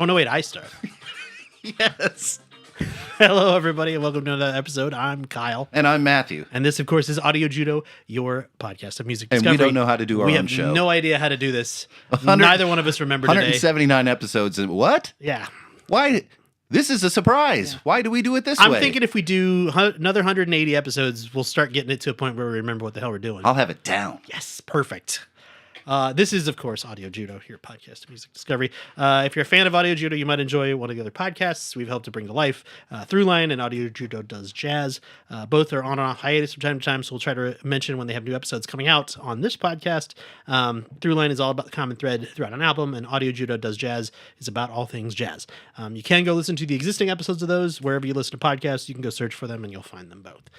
Oh, no, wait, I start. Yes. Hello, everybody, and welcome to another episode. I'm Kyle. And I'm Matthew. And this, of course, is Audio Judo, your podcast of music And discovery. we don't know how to do our own show. We have no idea how to do this. Neither one of us remember today. 179 episodes. And what? Yeah. Why? This is a surprise. Yeah. Why do we do it this way? I'm thinking if we do another 180 episodes, we'll start getting it to a point where we remember what the hell we're doing. I'll have it down. Yes, perfect. This is, of course, Audio Judo, your podcast of music discovery. If you're a fan of Audio Judo, you might enjoy one of the other podcasts we've helped to bring to life, Throughline and Audio Judo Does Jazz. Both are on and off hiatus from time to time, so we'll try to mention when they have new episodes coming out on this podcast. Throughline is all about the common thread throughout an album, and Audio Judo Does Jazz is about all things jazz. You can go listen to the existing episodes of those. Wherever you listen to podcasts, you can go search for them, and you'll find them both.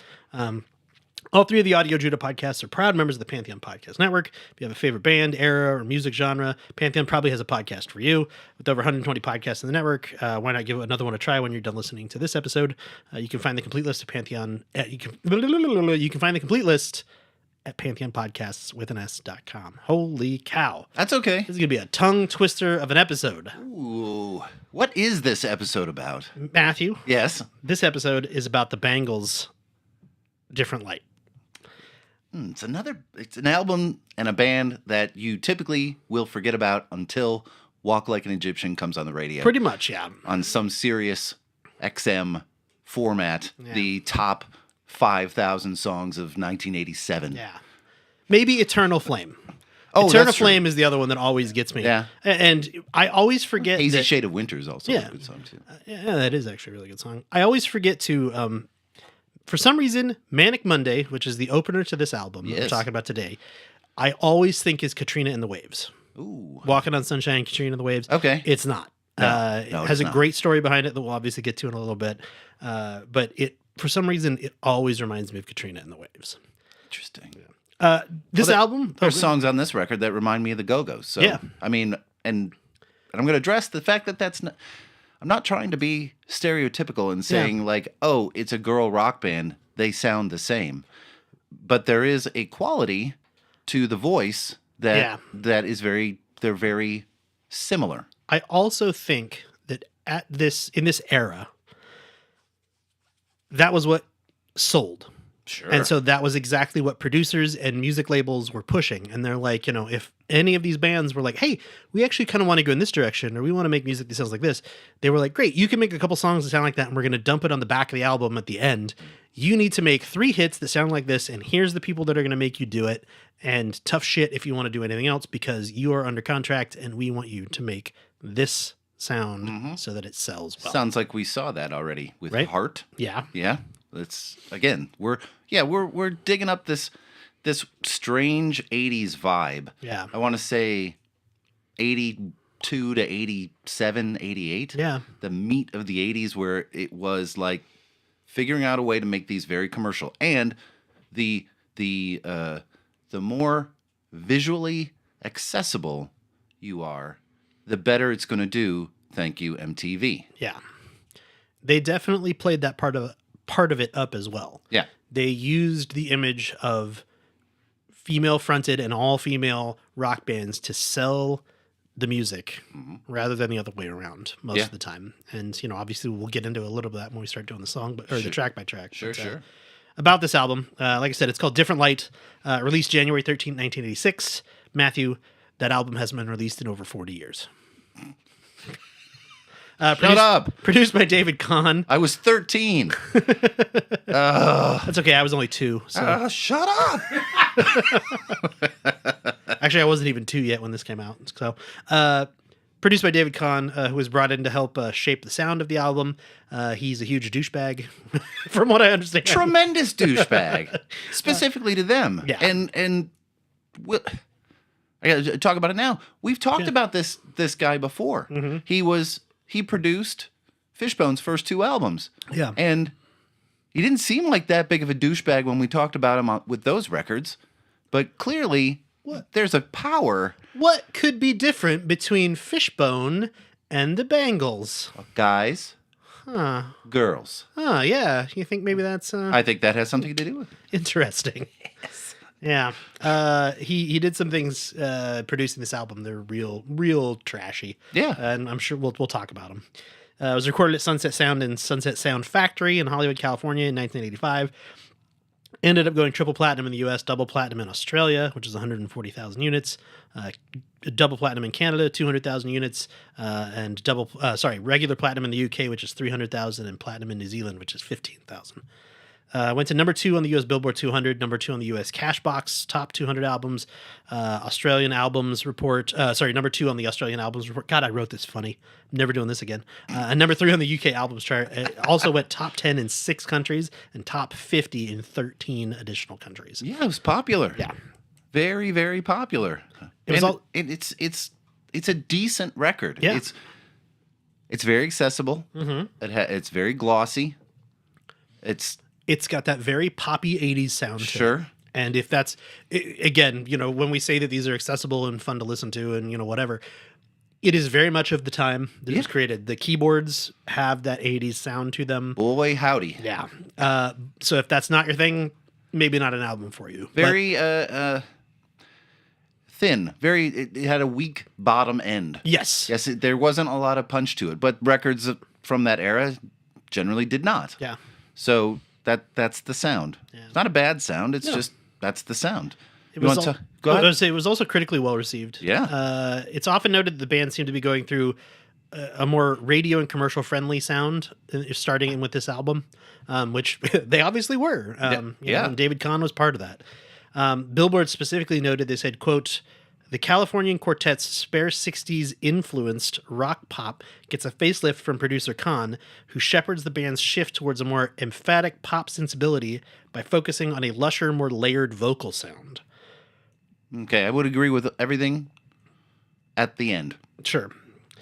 All three of the Audio Judo podcasts are proud members of the Pantheon Podcast Network. If you have a favorite band, era, or music genre, Pantheon probably has a podcast for you. With over 120 podcasts in the network, why not give another one a try when you're done listening to this episode? You can find the complete list of Pantheon. You can find the complete list at pantheonpodcasts.com. Holy cow! That's okay. This is gonna be a tongue twister of an episode. Ooh, what is this episode about? Matthew? Yes. This episode is about the Bangles' Different Light. It's an album and a band that you typically will forget about until Walk Like an Egyptian comes on the radio. Pretty much, yeah. On some Sirius XM format, the top 5,000 songs of 1987. Yeah. Maybe Eternal Flame. Oh, Eternal Flame is the other one that always gets me. Yeah. And I always forget Hazy Shade of Winter is also a good song, too. Yeah, that is actually a really good song. I always forget to... for some reason, Manic Monday, which is the opener to this album that we're talking about today, I always think is Katrina and the Waves. Ooh. Walking on Sunshine, Katrina and the Waves. Okay. It's not. It has a great story behind it that we'll obviously get to in a little bit. But for some reason, it always reminds me of Katrina and the Waves. Interesting. This album... There's songs on this record that remind me of the Go-Go's. So, yeah. I mean, and I'm going to address the fact that that's not... I'm not trying to be stereotypical and saying like, oh, it's a girl rock band. They sound the same. But there is a quality to the voice that is they're very similar. I also think that in this era, that was what sold. Sure. And so that was exactly what producers and music labels were pushing. And they're like, if any of these bands were like, hey, we actually kind of want to go in this direction, or we want to make music that sounds like this, they were like, great, you can make a couple songs that sound like that, and we're going to dump it on the back of the album at the end. You need to make 3 hits that sound like this, and here's the people that are going to make you do it. And tough shit if you want to do anything else, because you are under contract, and we want you to make this sound so that it sells well. Sounds like we saw that already with Heart. Yeah. Yeah. It's again, we're digging up this strange 80s vibe. Yeah. I want to say 82 to 87, 88. Yeah. The meat of the 80s where it was like figuring out a way to make these very commercial, and the more visually accessible you are, the better it's going to do. Thank you, MTV. Yeah. They definitely played that part of it up as well. Yeah. They used the image of female-fronted and all-female rock bands to sell the music rather than the other way around most of the time. And, obviously we'll get into a little bit of that when we start doing the song, the track by track. Sure. About this album, like I said, it's called Different Light, released January 13th, 1986. Matthew, that album hasn't been released in over 40 years. Shut up. Produced by David Kahn. I was 13. That's okay. I was only 2. So. Shut up. Actually, I wasn't even 2 yet when this came out. So, Produced by David Kahn, who was brought in to help shape the sound of the album. He's a huge douchebag, from what I understand. Tremendous douchebag, specifically to them. Yeah. And I got to talk about it now. We've talked about this guy before. He produced Fishbone's first 2 albums. Yeah. And he didn't seem like that big of a douchebag when we talked about him with those records. But clearly, there's a power. What could be different between Fishbone and the Bangles? Guys, girls. Oh, yeah. You think maybe that's I think that has something to do with it. interesting? Yes. Yeah. He did some things producing this album. They're real trashy. Yeah. And I'm sure we'll talk about them. It was recorded at Sunset Sound and Sunset Sound Factory in Hollywood, California in 1985. Ended up going triple platinum in the U.S., double platinum in Australia, which is 140,000 units, double platinum in Canada, 200,000 units, and regular platinum in the UK, which is 300,000, and platinum in New Zealand, which is 15,000. Went to number 2 on the U.S. Billboard 200, number 2 on the U.S. Cashbox Top 200 albums, Australian albums report. Number 2 on the Australian albums report. God, I wrote this funny. I'm never doing this again. And number 3 on the UK albums chart. It also went top 10 in 6 countries and top 50 in 13 additional countries. Yeah, it was popular. Yeah, very, very popular. It's a decent record. Yeah. It's very accessible. It's very glossy. It's got that very poppy 80s sound to it. Sure. And if that's, again, when we say that these are accessible and fun to listen to and, whatever, it is very much of the time that it was created. The keyboards have that 80s sound to them. Boy, howdy. Yeah. So if that's not your thing, maybe not an album for you. Very thin. It had a weak bottom end. Yes. Yes, there wasn't a lot of punch to it, but records from that era generally did not. Yeah. So that's the sound. Yeah. It's not a bad sound. It's just that's the sound. Go ahead. I would say it was also critically well received. Yeah. It's often noted that the band seemed to be going through a more radio and commercial friendly sound, starting with this album, which they obviously were. And David Kahn was part of that. Billboard specifically noted, they said, quote, "The Californian quartet's spare 60s influenced rock pop gets a facelift from producer Kahn, who shepherds the band's shift towards a more emphatic pop sensibility by focusing on a lusher, more layered vocal sound." Okay, I would agree with everything at the end. Sure.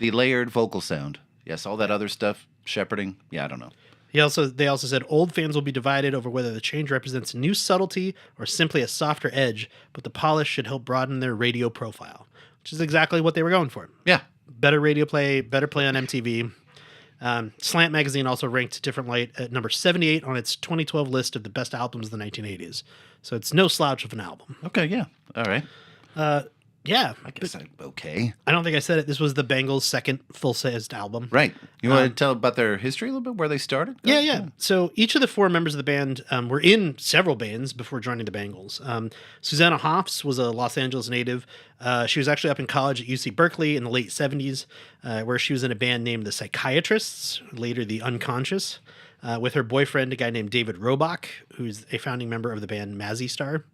The layered vocal sound. Yes, all that other stuff, shepherding. Yeah, I don't know. They also said old fans will be divided over whether the change represents new subtlety or simply a softer edge, but the polish should help broaden their radio profile, which is exactly what they were going for. Yeah. Better radio play, better play on MTV. Slant Magazine also ranked Different Light at number 78 on its 2012 list of the best albums of the 1980s. So it's no slouch of an album. Okay, yeah. All right. Yeah. I guess I'm okay. I don't think I said it. This was the Bangles' second full-sized album. Right. You want to tell about their history a little bit, where they started? Yeah. So each of the 4 members of the band were in several bands before joining the Bangles. Susanna Hoffs was a Los Angeles native. She was actually up in college at UC Berkeley in the late 70s, where she was in a band named the Psychiatrists, later the Unconscious, with her boyfriend, a guy named David Robach, who's a founding member of the band Mazzy Star.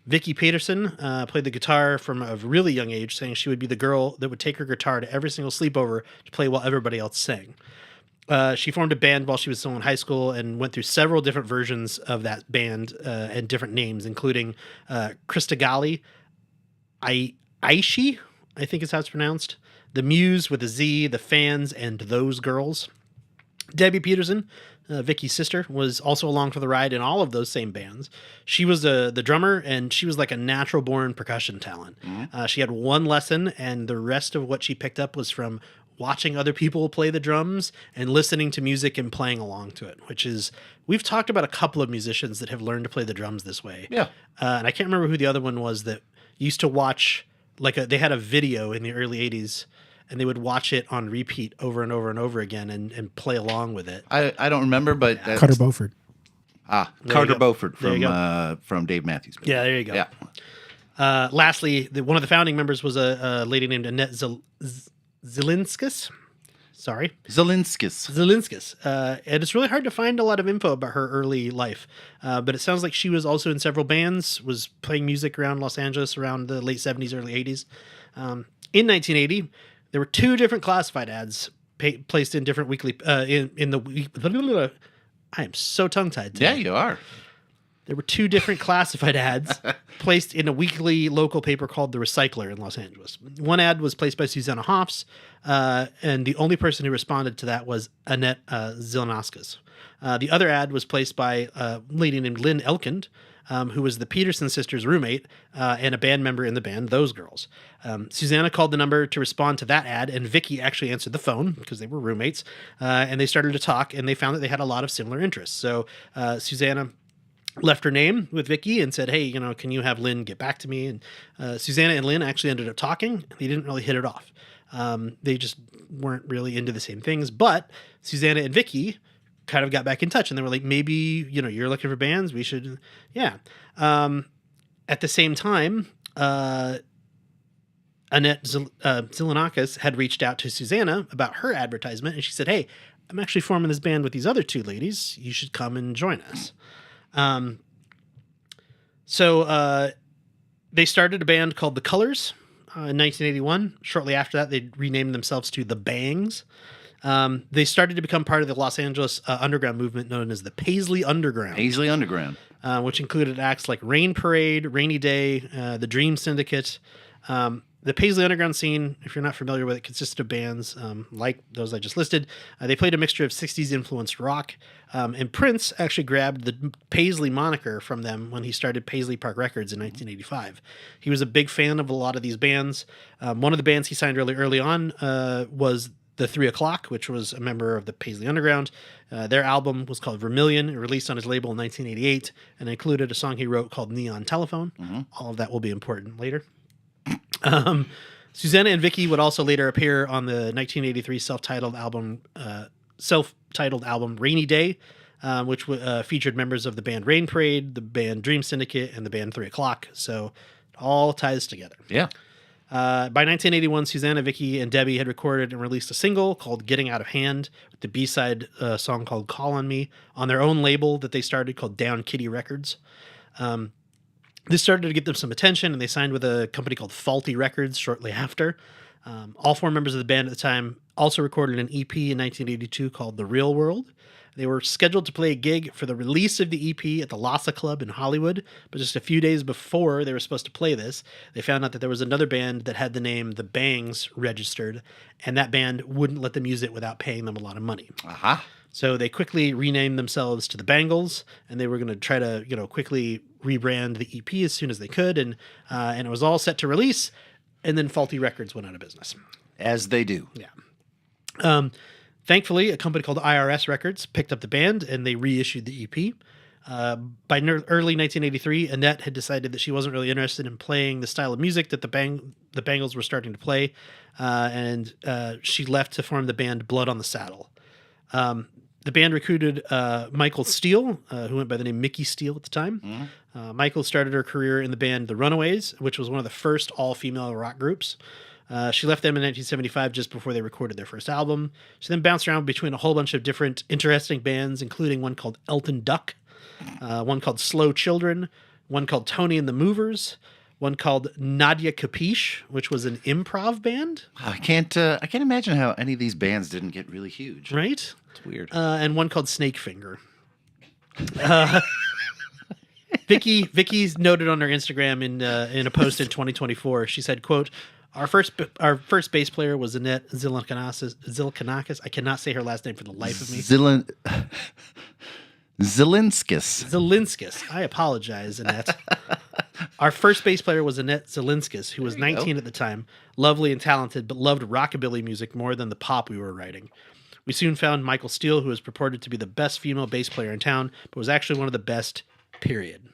Vicky Peterson played the guitar from a really young age, saying she would be the girl that would take her guitar to every single sleepover to play while everybody else sang. She formed a band while she was still in high school and went through several different versions of that band and different names, including Christagali, Aishi, I think is how it's pronounced, The Muse with a Z, The Fans, and Those Girls. Debbie Peterson, Vicky's sister, was also along for the ride in all of those same bands. She was the drummer, and she was like a natural-born percussion talent. She had one lesson, and the rest of what she picked up was from watching other people play the drums and listening to music and playing along to it, which is, we've talked about a couple of musicians that have learned to play the drums this way. Yeah. And I can't remember who the other one was that used to watch, they had a video in the early 80s, and they would watch it on repeat over and over and over again and play along with it. I don't remember, but Carter Beauford. Carter Beauford from Dave Matthews Band. Yeah, there you go. Yeah. Lastly, one of the founding members was a lady named Annette Zelinskis. Sorry. Zelinskis. And it's really hard to find a lot of info about her early life. But it sounds like she was also in several bands, was playing music around Los Angeles around the late 70s, early 80s. In 1980, There were two different classified ads placed in different weekly in the week. I am so tongue-tied today. Yeah, you are. There were two different classified ads placed in a weekly local paper called The Recycler in Los Angeles. One ad was placed by Susanna Hoffs, and the only person who responded to that was Annette Zilnauskas. The other ad was placed by a lady named Lynn Elkind, who was the Peterson sisters' roommate and a band member in the band Those Girls. Susanna called the number to respond to that ad, and Vicky actually answered the phone because they were roommates, and they started to talk, and they found that they had a lot of similar interests. So Susanna left her name with Vicky and said, hey, can you have Lynn get back to me? And Susanna and Lynn actually ended up talking. They didn't really hit it off. They just weren't really into the same things. But Susanna and Vicky kind of got back in touch, and they were like, maybe, you're looking for bands. We should, yeah. At the same time, Annette Zilnauskas had reached out to Susanna about her advertisement, and she said, hey, I'm actually forming this band with these other two ladies. You should come and join us. So they started a band called The Colors in 1981. Shortly after that, they renamed themselves to The Bangs. They started to become part of the Los Angeles underground movement known as the Paisley Underground. Paisley Underground. Which included acts like Rain Parade, Rainy Day, the Dream Syndicate. The Paisley Underground scene, if you're not familiar with it, consisted of bands like those I just listed. They played a mixture of 60s-influenced rock, and Prince actually grabbed the Paisley moniker from them when he started Paisley Park Records in 1985. He was a big fan of a lot of these bands. One of the bands he signed early on was the 3 O'Clock, which was a member of the Paisley Underground. Their album was called Vermilion. It released on his label in 1988 and included a song he wrote called Neon Telephone. Mm-hmm. All of that will be important later. Susanna and Vicky would also later appear on the 1983 self-titled album Rainy Day, which featured members of the band Rain Parade, the band Dream Syndicate, and the band 3 O'Clock. So it all ties together. Yeah. By 1981, Susanna, Vicky, and Debbie had recorded and released a single called Getting Out of Hand, with the B-side song called Call on Me, on their own label that they started called Down Kitty Records. This started to get them some attention, and they signed with a company called Faulty Records shortly after. All four members of the band at the time also recorded an EP in 1982 called The Real World. They were scheduled to play a gig for the release of the EP at the Lhasa Club in Hollywood, but just a few days before they were supposed to play this, they found out that there was another band that had the name The Bangs registered, and that band wouldn't let them use it without paying them a lot of money. Uh-huh. So they quickly renamed themselves to the Bangles, and they were going to try to, quickly rebrand the EP as soon as they could, and it was all set to release, and then Faulty Records went out of business. As they do. Yeah. Thankfully, a company called IRS Records picked up the band, and they reissued the EP. By early 1983, Annette had decided that she wasn't really interested in playing the style of music that the Bangles were starting to play, and she left to form the band Blood on the Saddle. The band recruited Michael Steele, who went by the name Mickey Steele at the time. Mm-hmm. Michael started her career in the band The Runaways, which was one of the first all-female rock groups. She left them in 1975 just before they recorded their first album. She then bounced around between a whole bunch of different interesting bands, including one called Elton Duck, one called Slow Children, one called Tony and the Movers, one called Nadia Capiche, which was an improv band. I can't imagine how any of these bands didn't get really huge. Right? It's weird. And one called Snake Finger. Vicky's noted on her Instagram in a post in 2024. She said, quote, Our first bass player was Annette Zilnauskas. I cannot say her last name for the life of me. Zielinskis. I apologize, Annette. Our first bass player was Annette Zielinskis, who was 19 at the time, lovely and talented, but loved rockabilly music more than the pop we were writing. We soon found Michael Steele, who was purported to be the best female bass player in town, but was actually one of the best, period.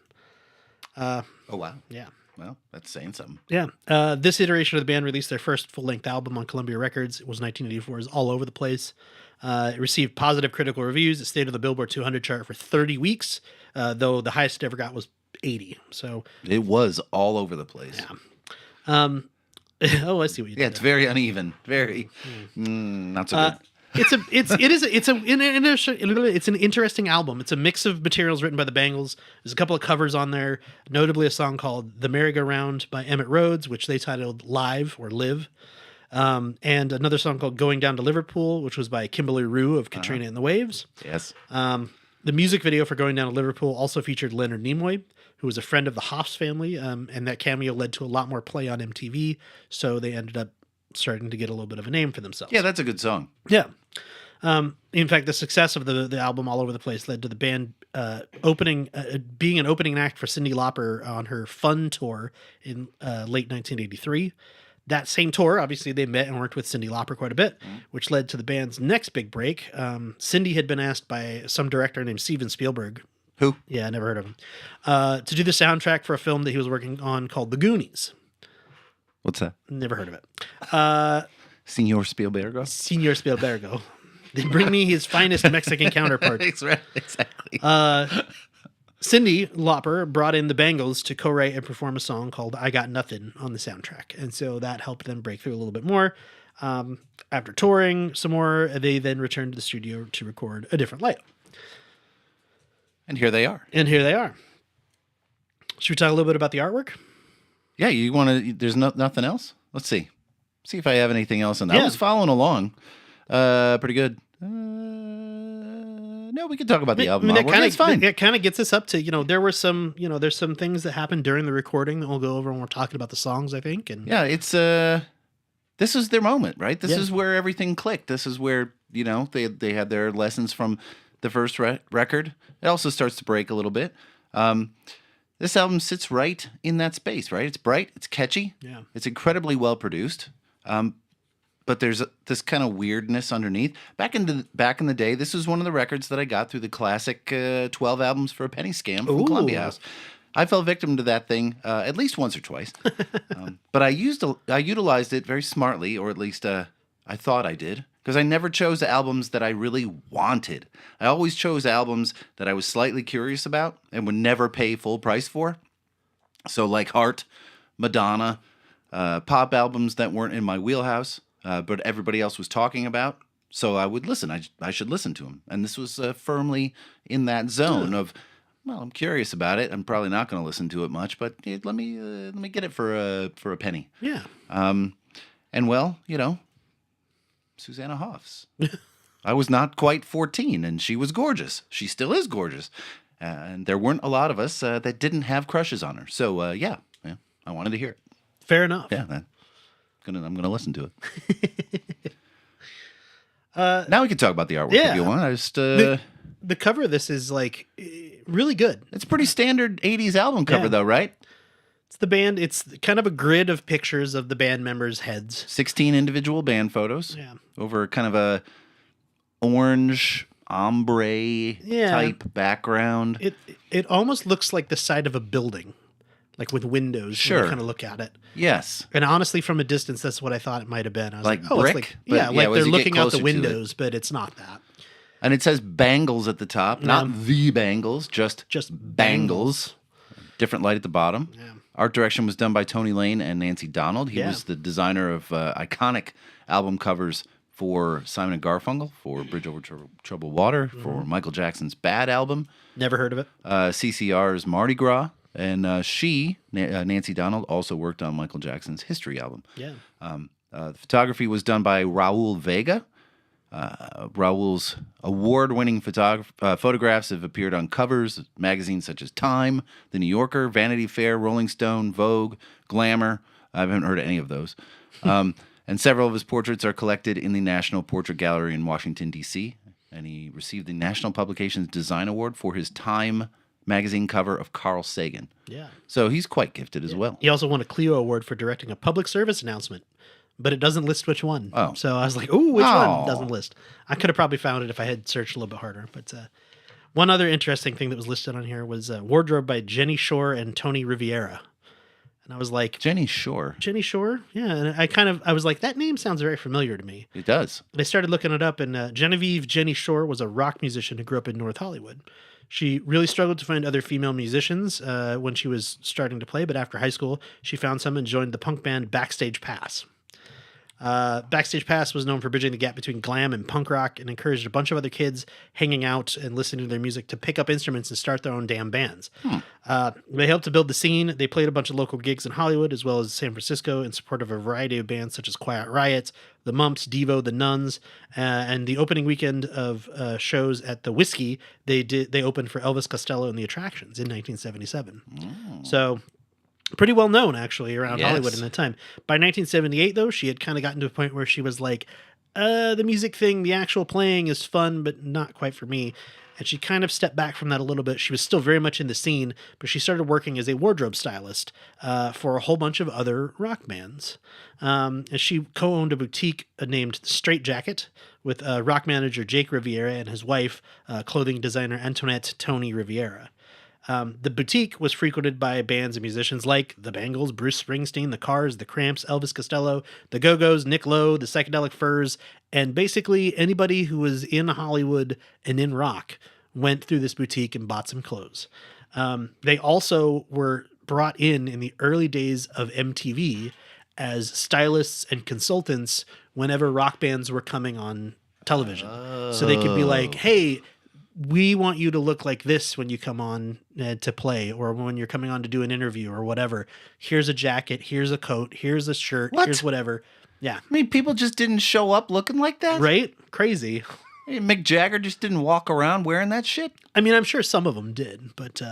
Oh, wow. Yeah. Well, that's saying something. Yeah. This iteration of the band released their first full-length album on Columbia Records. It was 1984. It was all over the place. It received positive critical reviews. It stayed on the Billboard 200 chart for 30 weeks, though the highest it ever got was 80. So it was all over the place. Yeah. Oh, I see what you did. Yeah, it's very uneven. Very not so good. It's an interesting album. It's a mix of materials written by the Bangles. There's a couple of covers on there, notably a song called "The Merry-Go-Round" by Emmett Rhodes, which they titled "Live" or "Live." And another song called Going Down to Liverpool, which was by Kimberly Rue of Katrina and the Waves. Yes. The music video for Going Down to Liverpool also featured Leonard Nimoy, who was a friend of the Hoffs family, and that cameo led to a lot more play on MTV, so they ended up starting to get a little bit of a name for themselves. Yeah, that's a good song. Yeah. In fact, the success of the album All Over the Place led to the band being an opening act for Cyndi Lauper on her Fun tour in late 1983. That same tour, obviously, they met and worked with Cyndi Lauper quite a bit, which led to the band's next big break. Cyndi had been asked by some director named Steven Spielberg. Who? Yeah, I never heard of him. To do the soundtrack for a film that he was working on called The Goonies. What's that? Never heard of it. Senor Spielberg. Senor Spielbergo. They bring me his finest Mexican counterpart. Exactly. Cyndi Lauper brought in the Bangles to co-write and perform a song called I Got Nothing on the soundtrack. And so that helped them break through a little bit more. After touring some more, they then returned to the studio to record A Different Light. And here they are. Should we talk a little bit about the artwork? Yeah, you want to, there's nothing else? Let's see. See if I have anything else on that. Yeah. I was following along. Pretty good. No, we can talk about the album. That's fine. It kind of gets us up to, there were some, there's some things that happened during the recording that we'll go over when we're talking about the songs, I think. And yeah, it's, this is their moment, right? This is where everything clicked. This is where, they had their lessons from the first record. It also starts to break a little bit. This album sits right in that space, right? It's bright, it's catchy, it's incredibly well produced. But there's this kind of weirdness underneath. Back in the day, this was one of the records that I got through the classic 12 albums for a penny scam from Columbia House. I fell victim to that thing at least once or twice, but I utilized it very smartly, or at least I thought I did, because I never chose albums that I really wanted. I always chose albums that I was slightly curious about and would never pay full price for. So like Heart, Madonna, pop albums that weren't in my wheelhouse. But everybody else was talking about, so I would listen. I should listen to them, and this was firmly in that zone of, well, I'm curious about it. I'm probably not going to listen to it much, but let me get it for a penny. Yeah. And well, Susanna Hoffs. I was not quite 14, and she was gorgeous. She still is gorgeous, and there weren't a lot of us that didn't have crushes on her. So yeah, I wanted to hear it. Fair enough. Yeah. I'm gonna listen to it. Now we can talk about the artwork if you want. I just the cover of this is like really good. It's pretty standard 80s album cover though, right? It's the band. It's kind of a grid of pictures of the band members' heads. 16 individual band photos. Yeah. Over kind of a orange ombre type background. It almost looks like the side of a building, like with windows. When you kind of look at it. Yes. And honestly, from a distance, that's what I thought it might have been. I was like oh, brick? It's like, like they're looking out the windows, but it's not that. And it says Bangles at the top, not the Bangles, just Bangles. Different light at the bottom. Yeah. Art direction was done by Tony Lane and Nancy Donald. He was the designer of iconic album covers for Simon and Garfunkel, for Bridge Over Troubled Water, for Michael Jackson's Bad album. Never heard of it. CCR's Mardi Gras. And Nancy Donald, also worked on Michael Jackson's History album. Yeah. The photography was done by Raul Vega. Raul's award-winning photographs have appeared on covers of magazines such as Time, The New Yorker, Vanity Fair, Rolling Stone, Vogue, Glamour. I haven't heard of any of those. And several of his portraits are collected in the National Portrait Gallery in Washington, D.C. And he received the National Publications Design Award for his Time magazine cover of Carl Sagan. Yeah. So he's quite gifted as well. He also won a Clio Award for directing a public service announcement, but it doesn't list which one. Oh. So I was like, ooh, which one? It doesn't list. I could have probably found it if I had searched a little bit harder. But one other interesting thing that was listed on here was wardrobe by Jenny Shore and Tony Riviera. And I was like, Jenny Shore? Jenny Shore? Yeah. And I was like, that name sounds very familiar to me. It does. And I started looking it up, and Genevieve Jenny Shore was a rock musician who grew up in North Hollywood. She really struggled to find other female musicians when she was starting to play, but after high school, she found some and joined the punk band Backstage Pass. Backstage Pass was known for bridging the gap between glam and punk rock and encouraged a bunch of other kids hanging out and listening to their music to pick up instruments and start their own damn bands. They helped to build the scene. They played a bunch of local gigs in Hollywood as well as San Francisco in support of a variety of bands such as Quiet Riot, The Mumps, Devo, The Nuns, and the opening weekend of shows at the Whiskey, they opened for Elvis Costello and the Attractions in 1977. So pretty well known actually around Hollywood in that time. By 1978 though, she had kind of gotten to a point where she was like, the music thing, the actual playing is fun, but not quite for me. And she kind of stepped back from that a little bit. She was still very much in the scene, but she started working as a wardrobe stylist for a whole bunch of other rock bands. And she co-owned a boutique named Straight Jacket with rock manager Jake Riviera and his wife, clothing designer Antoinette Tony Riviera. The boutique was frequented by bands and musicians like the Bangles, Bruce Springsteen, the Cars, the Cramps, Elvis Costello, the Go-Go's, Nick Lowe, the Psychedelic Furs, and basically anybody who was in Hollywood and in rock went through this boutique and bought some clothes. They also were brought in the early days of MTV as stylists and consultants whenever rock bands were coming on television. So they could be like, hey, we want you to look like this when you come on to play or when you're coming on to do an interview or whatever. Here's a jacket. Here's a coat. Here's a shirt. What? Here's whatever. Yeah. I mean, people just didn't show up looking like that? Right? Crazy. Hey, Mick Jagger just didn't walk around wearing that shit? I mean, I'm sure some of them did, but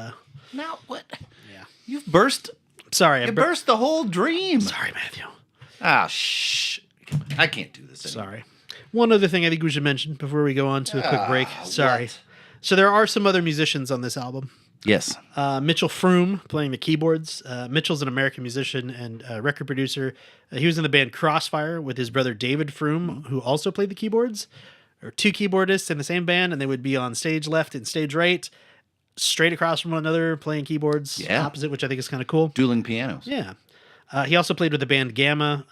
Now, what? yeah. You've burst... Sorry. You burst the whole dream. Sorry, Matthew. Ah, shh. I can't do this anymore. Sorry. One other thing I think we should mention before we go on to a quick break. Sorry. What? So there are some other musicians on this album. Yes. Mitchell Froom playing the keyboards. Mitchell's an American musician and record producer. He was in the band Crossfire with his brother David Froom, who also played the keyboards. Or two keyboardists in the same band, and they would be on stage left and stage right, straight across from one another, playing keyboards opposite, which I think is kind of cool. Dueling pianos. Yeah. He also played with the band Gamma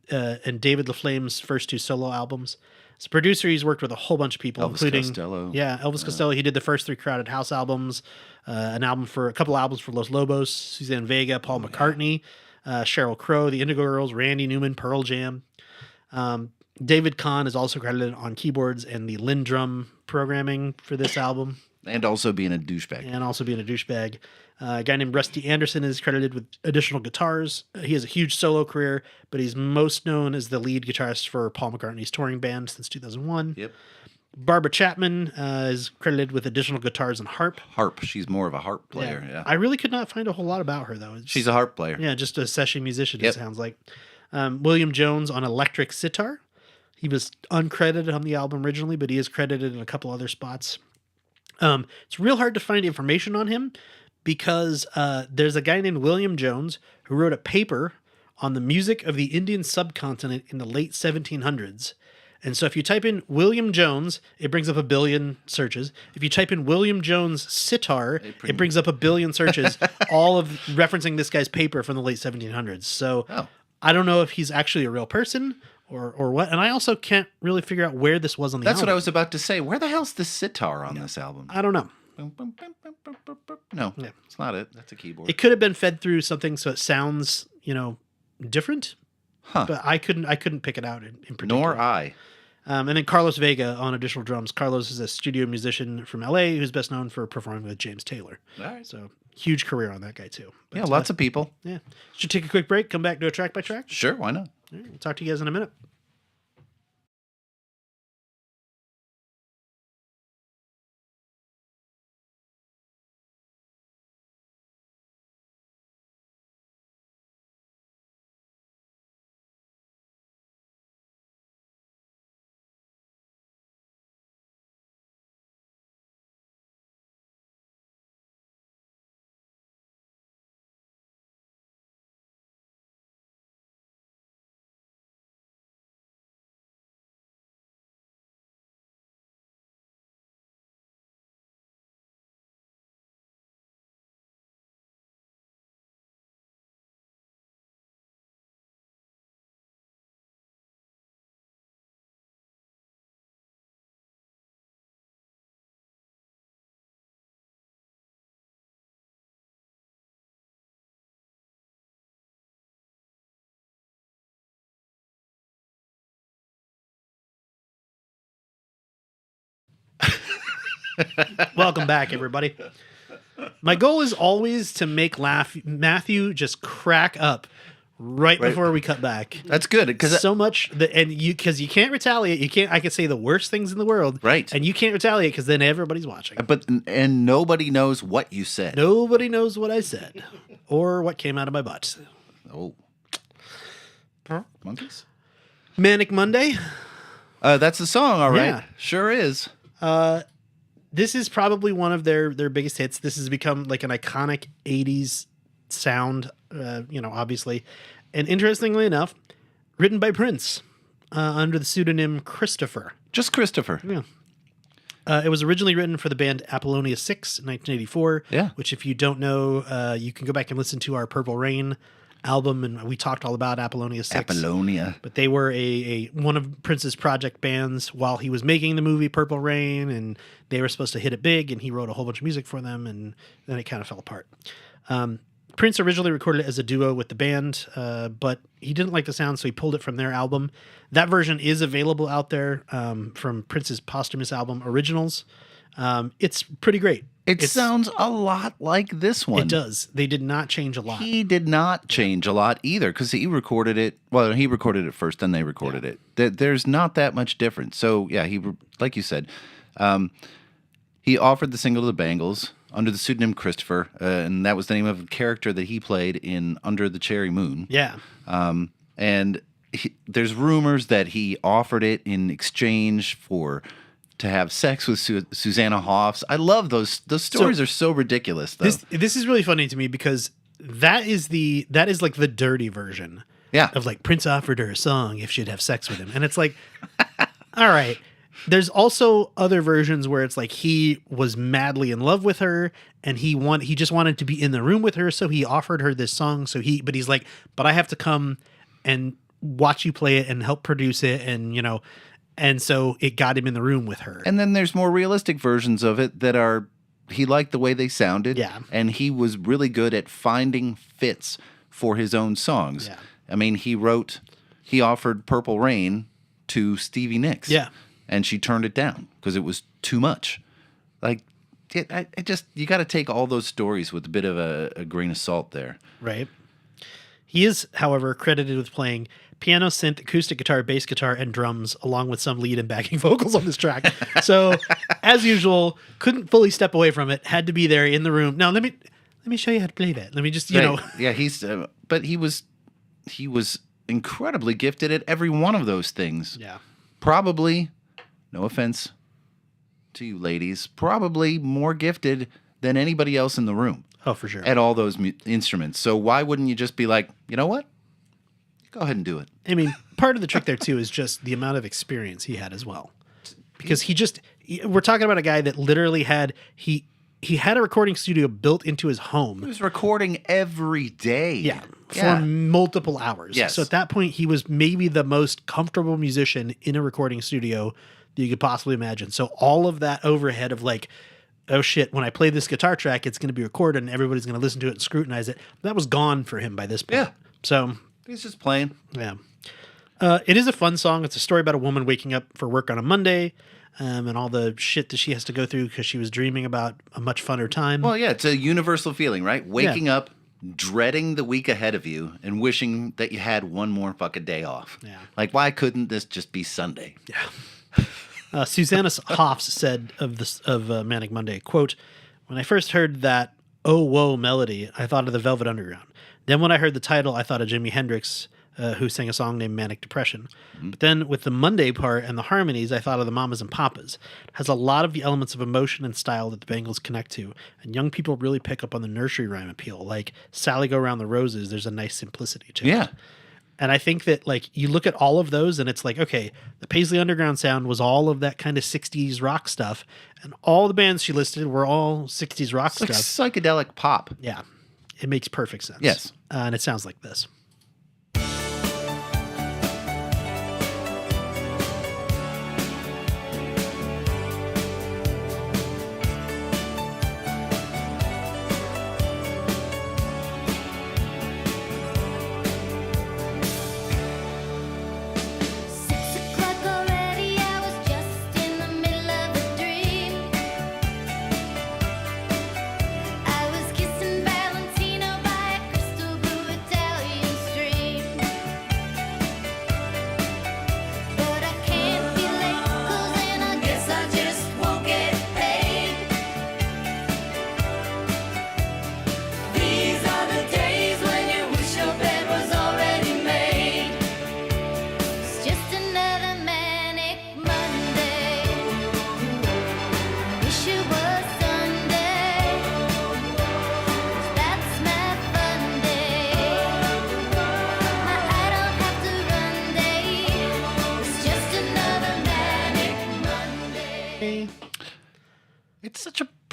and David LaFlame's first two solo albums. As a producer, he's worked with a whole bunch of people, including Costello. Yeah, Elvis Costello. He did the first three Crowded House albums, a couple albums for Los Lobos, Suzanne Vega, Paul McCartney, Sheryl Crow, the Indigo Girls, Randy Newman, Pearl Jam. David Kahn is also credited on keyboards and the Lindrum programming for this album. And also being a douchebag. A guy named Rusty Anderson is credited with additional guitars. He has a huge solo career, but he's most known as the lead guitarist for Paul McCartney's touring band since 2001. Yep. Barbara Chapman is credited with additional guitars and harp. Harp. She's more of a harp player. Yeah. I really could not find a whole lot about her, though. She's a harp player. Yeah, just a session musician, it sounds like. William Jones on electric sitar. He was uncredited on the album originally, but he is credited in a couple other spots. It's real hard to find information on him because there's a guy named William Jones who wrote a paper on the music of the Indian subcontinent in the late 1700s. And so if you type in William Jones, it brings up 1 billion searches. If you type in William Jones sitar, it brings up 1 billion searches, all of referencing this guy's paper from the late 1700s. So I don't know if he's actually a real person or what. And I also can't really figure out where this was on the album. That's what I was about to say. Where the hell's the sitar on this album? I don't know. No, it's not it. That's a keyboard. It could have been fed through something so it sounds, different. Huh. But I couldn't pick it out in particular. Nor I. And then Carlos Vega on additional drums. Carlos is a studio musician from LA who's best known for performing with James Taylor. All right. So huge career on that guy too. But, Lots of people. Yeah. Should take a quick break, come back to a track by track. Sure, why not? All right, we'll talk to you guys in a minute. Welcome back, everybody. My goal is always to make Matthew just crack up right before we cut back. That's good because So much because you can't retaliate. You can't. I could say the worst things in the world, Right. And you can't retaliate because then everybody's watching. and nobody knows what you said. Nobody knows what I said or what came out of my butt. Oh, monkeys. Manic Monday. That's the song, all right. Yeah. Sure is. This is probably one of their biggest hits. This has become like an iconic 80s sound, obviously. And interestingly enough, written by Prince under the pseudonym Christopher. Just Christopher. Yeah. It was originally written for the band Apollonia 6 in 1984. Yeah. Which, if you don't know, you can go back and listen to our Purple Rain album, and we talked all about Apollonia 6. Apollonia. But they were a one of Prince's project bands while he was making the movie Purple Rain, and they were supposed to hit it big, and he wrote a whole bunch of music for them, and then it kind of fell apart. Prince originally recorded it as a duo with the band, but he didn't like the sound, so he pulled it from their album. That version is available out there from Prince's posthumous album, Originals. It's pretty great. It sounds a lot like this one. It does. They did not change a lot. He did not change a lot either because he recorded it. Well, he recorded it first, then they recorded it. There's not that much difference. So, yeah, like you said, he offered the single to the Bangles under the pseudonym Christopher, and that was the name of the character that he played in Under the Cherry Moon. Yeah. And there's rumors that he offered it in exchange to have sex with Susanna Hoffs. I love those stories. Are so ridiculous, though. This is really funny to me because that is like the dirty version. Yeah. Of like Prince offered her a song if she'd have sex with him. And it's like, all right. There's also other versions where it's like he was madly in love with her and he just wanted to be in the room with her, so he offered her this song. But he's like, but I have to come and watch you play it and help produce it, and so it got him in the room with her. And then there's more realistic versions of it that he liked the way they sounded. Yeah. And he was really good at finding fits for his own songs. Yeah. I mean, he offered Purple Rain to Stevie Nicks. Yeah. And she turned it down because it was too much. Like, you got to take all those stories with a bit of a grain of salt there. Right. He is, however, credited with playing piano, synth, acoustic guitar, bass guitar, and drums, along with some lead and backing vocals on this track. So, as usual, couldn't fully step away from it. Had to be there in the room. Now, let me show you how to play that. Let me just, Yeah, but he was incredibly gifted at every one of those things. Yeah. Probably, no offense to you ladies, probably more gifted than anybody else in the room. Oh, for sure. At all those instruments. So why wouldn't you just be like, you know what? Go ahead and do it. I mean, part of the trick there, too, is just the amount of experience he had as well. Because we're talking about a guy that literally he had a recording studio built into his home. He was recording every day. Yeah, for multiple hours. Yes. So at that point, he was maybe the most comfortable musician in a recording studio that you could possibly imagine. So all of that overhead of like, oh shit, when I play this guitar track, it's going to be recorded and everybody's going to listen to it and scrutinize it. That was gone for him by this point. Yeah. So he's just playing. Yeah. It is a fun song. It's a story about a woman waking up for work on a Monday and all the shit that she has to go through because she was dreaming about a much funner time. Well, yeah, it's a universal feeling, right? Waking up, dreading the week ahead of you, and wishing that you had one more fucking day off. Yeah. Like, why couldn't this just be Sunday? Yeah. Susanna Hoffs said of Manic Monday, quote, "When I first heard that Oh Whoa melody, I thought of the Velvet Underground. Then when I heard the title, I thought of Jimi Hendrix, who sang a song named Manic Depression. But then with the Monday part and the harmonies, I thought of the Mamas and Papas. It has a lot of the elements of emotion and style that the Bangles connect to, and young people really pick up on the nursery rhyme appeal. Like Sally Go Round the Roses, there's a nice simplicity to it. Yeah. And I think that, like, you look at all of those and it's like, okay, the Paisley Underground sound was all of that kind of 60s rock stuff. And all the bands she listed were all 60s rock It's stuff. like psychedelic pop. Yeah. It makes perfect sense. Yes. And it sounds like this.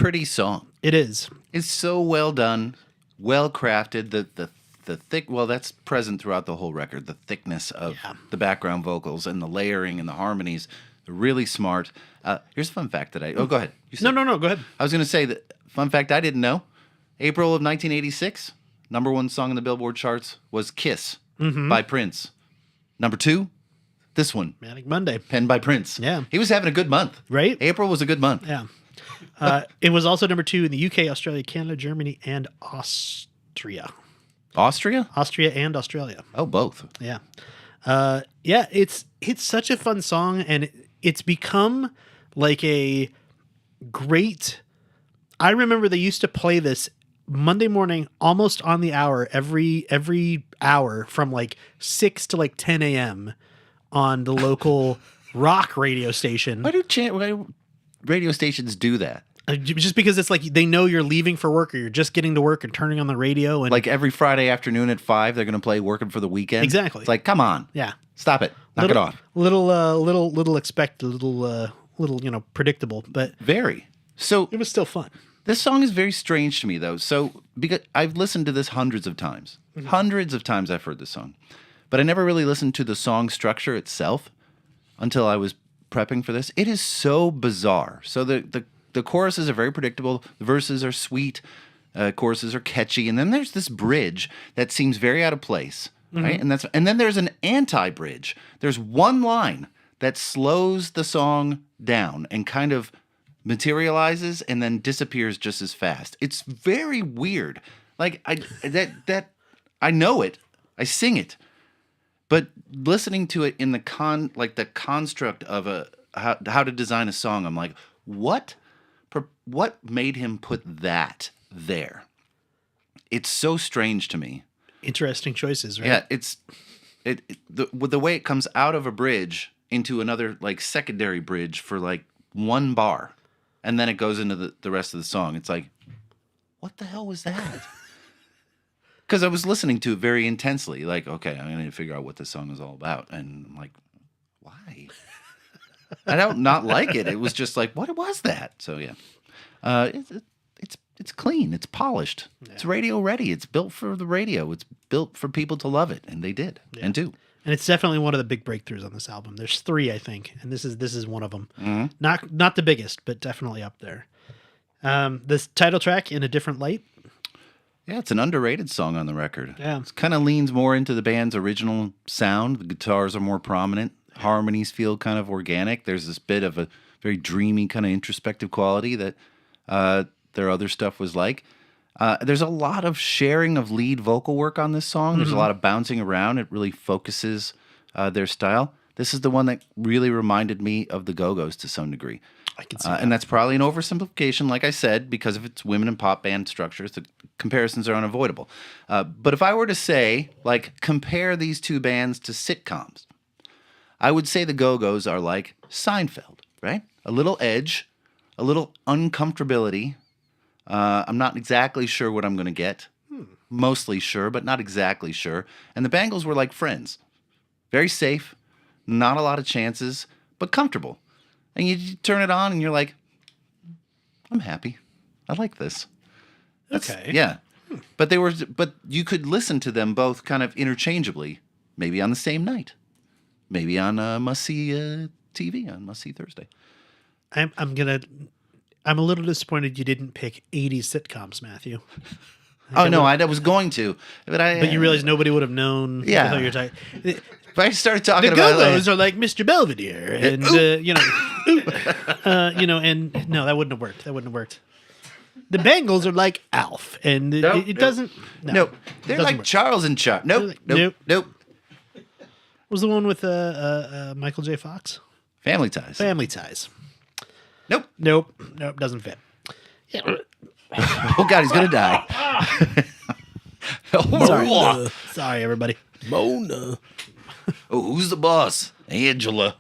pretty song. It is. It's so well done, well crafted. The thick, well, that's present throughout the whole record. The thickness of the background vocals and the layering and the harmonies. They're really smart. Here's a fun fact that go ahead. No, go ahead. I was going to say that fun fact I didn't know. April of 1986, number one song in the Billboard charts was Kiss by Prince. Number 2, this one. Manic Monday. Penned by Prince. Yeah. He was having a good month. Right? April was a good month. Yeah. It was also number 2 in the UK, Australia, Canada, Germany, and Austria. Austria? Austria and Australia. Oh, both. Yeah. Yeah, it's such a fun song, and it's become like a great... I remember they used to play this Monday morning almost on the hour every hour from like 6 to like 10 a.m. on the local rock radio station. Why radio stations do that? Just because it's like they know you're leaving for work or you're just getting to work and turning on the radio. And like every Friday afternoon at 5, they're going to play Working for the Weekend. Exactly. It's like, come on. Yeah. Stop it. Knock it off. Little expected, little, predictable, but Very. So it was still fun. this song is very strange to me, though. So because I've listened to this hundreds of times. Hundreds of times I've heard this song. But I never really listened to the song structure itself until I was prepping for this. It is so bizarre. So the choruses are very predictable. The verses are sweet. Choruses are catchy. And then there's this bridge that seems very out of place. Right? And then there's an anti-bridge. There's one line that slows the song down and kind of materializes and then disappears just as fast. It's very weird. Like I know it. I sing it. But listening to it in the construct of how to design a song, I'm like, what made him put that there? It's so strange to me. Interesting choices, right? Yeah, the way it comes out of a bridge into another like secondary bridge for like one bar, and then it goes into the rest of the song. It's like, what the hell was that? Because I was listening to it very intensely. Like, okay, I'm going to figure out what this song is all about. And I'm like, why? I don't not like it. It was just like, what was that? So, yeah. It's clean. It's polished. Yeah. It's radio ready. It's built for the radio. It's built for people to love it. And they did and do. And it's definitely one of the big breakthroughs on this album. There's 3, I think. And this is one of them. Mm-hmm. Not the biggest, but definitely up there. This title track, In a Different Light. Yeah, it's an underrated song on the record. Yeah. It kind of leans more into the band's original sound. The guitars are more prominent. Harmonies feel kind of organic. There's this bit of a very dreamy kind of introspective quality that their other stuff was like. There's a lot of sharing of lead vocal work on this song. There's a lot of bouncing around. It really focuses their style. This is the one that really reminded me of the Go-Go's to some degree. I can see that. And that's probably an oversimplification, like I said, because of its women and pop band structures. The comparisons are unavoidable. But if I were to say, like, compare these two bands to sitcoms, I would say the Go-Go's are like Seinfeld, right? A little edge, a little uncomfortability. I'm not exactly sure what I'm going to get. Mostly sure, but not exactly sure. And the Bangles were like Friends. Very safe, not a lot of chances, but comfortable. And you turn it on and you're like, I'm happy. I like this. Okay. Yeah. But you could listen to them both kind of interchangeably, maybe on the same night. Maybe on must-see TV, on must-see Thursday. I'm a little disappointed you didn't pick 80s sitcoms, Matthew. Oh, no, I was going to. But you realize nobody would have known. Yeah. You're talking. If I started talking the about Go-Go's are like Mr. Belvedere, and and no, that wouldn't have worked. The Bangles are like Alf, and it doesn't. No, they're doesn't like work. Charles and Chuck. Nope. What was the one with Michael J. Fox? Family Ties. Family Ties. Nope. Doesn't fit. Yeah. Oh God, he's gonna die. Sorry, everybody. Mona. Oh, who's the boss? Angela.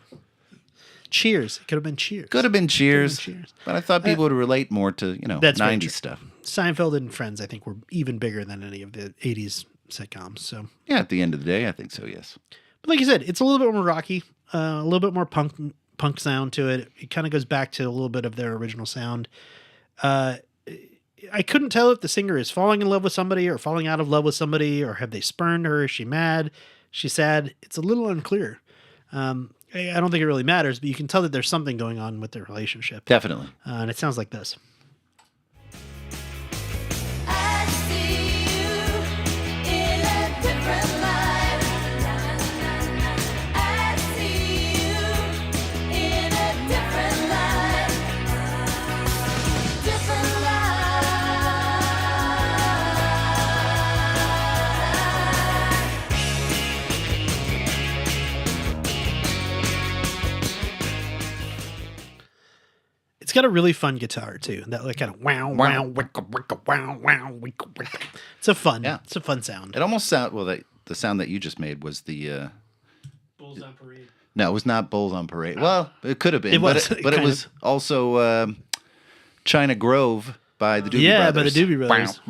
Cheers. It could have been Cheers. Could have been Cheers. But I thought people would relate more to, that's 90s stuff. Seinfeld and Friends, I think, were even bigger than any of the 80s sitcoms. So yeah, at the end of the day, I think so, yes. But like you said, it's a little bit more rocky, a little bit more punk sound to it. It kind of goes back to a little bit of their original sound. I couldn't tell if the singer is falling in love with somebody or falling out of love with somebody, or have they spurned her? Is she mad? She's sad. It's a little unclear. I don't think it really matters, but you can tell that there's something going on with their relationship. Definitely. And it sounds like this. I see you in a different light. I see you in a different light. Different light. It's got a really fun guitar too. That like kind of wow wow wicka wicka wow wow wicka wicka. It's a fun sound. It almost sound the sound that you just made was the Bulls on Parade. no, it was not Bulls on Parade. Well, it could have been, It was, but it was also China Grove by the Doobie Yeah, Brothers. by the Doobie Brothers.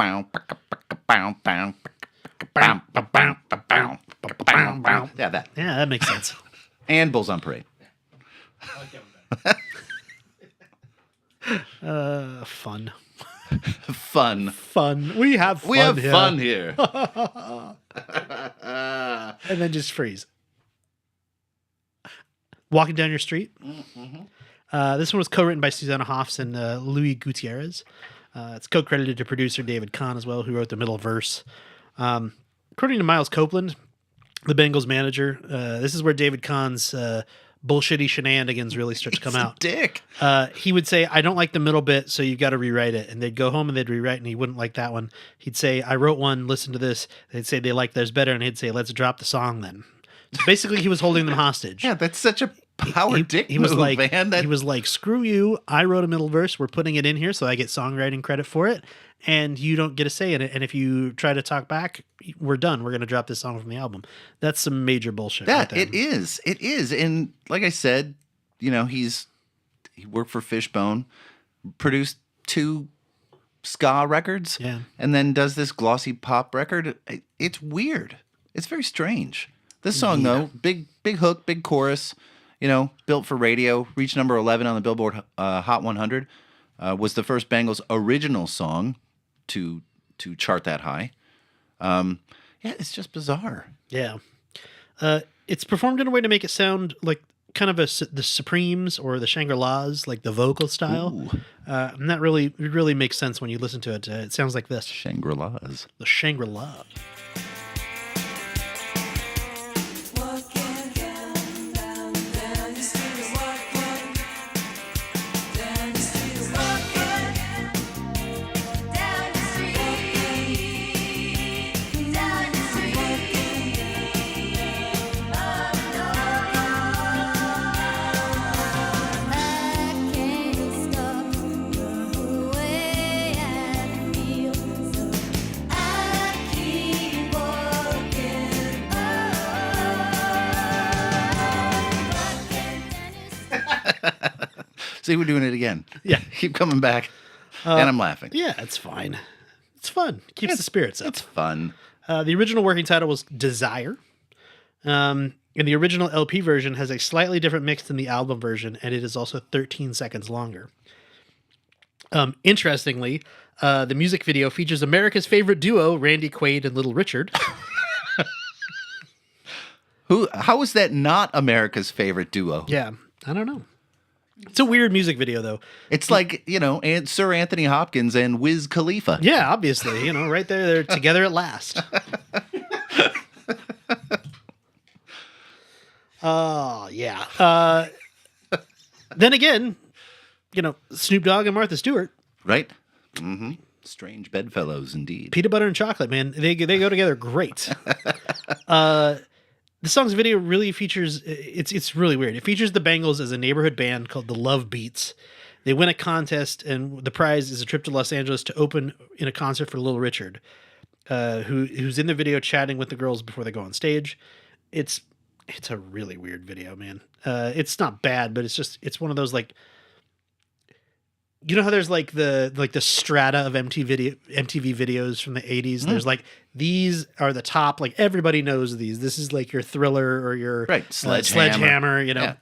Yeah, that. Yeah, that makes sense. And Bulls on Parade. Fun. Fun. We have fun. We have here. fun here. And then just freeze. Walking down your street. This one was co-written by Susanna Hoffs and Louis Gutierrez. It's co-credited to producer David Kahn as well, who wrote the middle verse. According to Miles Copeland, the Bangles manager, this is where David Kahn's bullshitty shenanigans really start to come out. Dick. He would say, I don't like the middle bit, so you've got to rewrite it. And they'd go home and they'd rewrite, and he wouldn't like that one. He'd say, I wrote one, listen to this. They'd say they like theirs better, and he'd say, let's drop the song then. So basically, he was holding them hostage. Yeah, that's such a power dick he was move, like, man. He was like, screw you. I wrote a middle verse. We're putting it in here, so I get songwriting credit for it, and you don't get a say in it. And if you try to talk back, we're done. We're going to drop this song from the album. That's some major bullshit. Yeah, right there. it is. It is. And like I said, you know, he worked for Fishbone, produced 2 ska records, Yeah. and then does this glossy pop record. It's weird. It's very strange. This song, though, big hook, big chorus, you know, built for radio, reached number 11 on the Billboard Hot 100, was the first Bangles original song to chart that high. Yeah, it's just bizarre. Yeah. It's performed in a way to make it sound like kind of the Supremes or the Shangri-Las, like the vocal style. And that really makes sense when you listen to it. It sounds like this. Shangri-Las. The Shangri-La. Walking down the street, walking down the street, walking down the street, down the street. Oh no, I can't stop the way I feel, so I keep walking on. See, we're doing it again. Yeah. Keep coming back. And I'm laughing. Yeah, it's fine. It's fun. Keeps the spirits up. It's fun. The original working title was Desire. And the original LP version has a slightly different mix than the album version, and it is also 13 seconds longer. Interestingly, the music video features America's favorite duo, Randy Quaid and Little Richard. How is that not America's favorite duo? Yeah, I don't know. It's a weird music video, though. It's like, you know, Sir Anthony Hopkins and Wiz Khalifa. Yeah, obviously, right there, they're together at last. Oh, yeah. Then again, Snoop Dogg and Martha Stewart, Right? Mm-hmm. Strange bedfellows, indeed. peanut butter and chocolate, man, they go together great. The song's video really features, it's really weird. It features the Bangles as a neighborhood band called the Love Beats. They win a contest, and the prize is a trip to Los Angeles to open in a concert for Little Richard, who's in the video chatting with the girls before they go on stage. It's a really weird video, man. It's not bad, but it's one of those, like, you know how there's like the strata of MTV videos from the 80s? There's like, these are the top, like everybody knows these. This is like your Thriller or your Right. Sledgehammer, Yeah.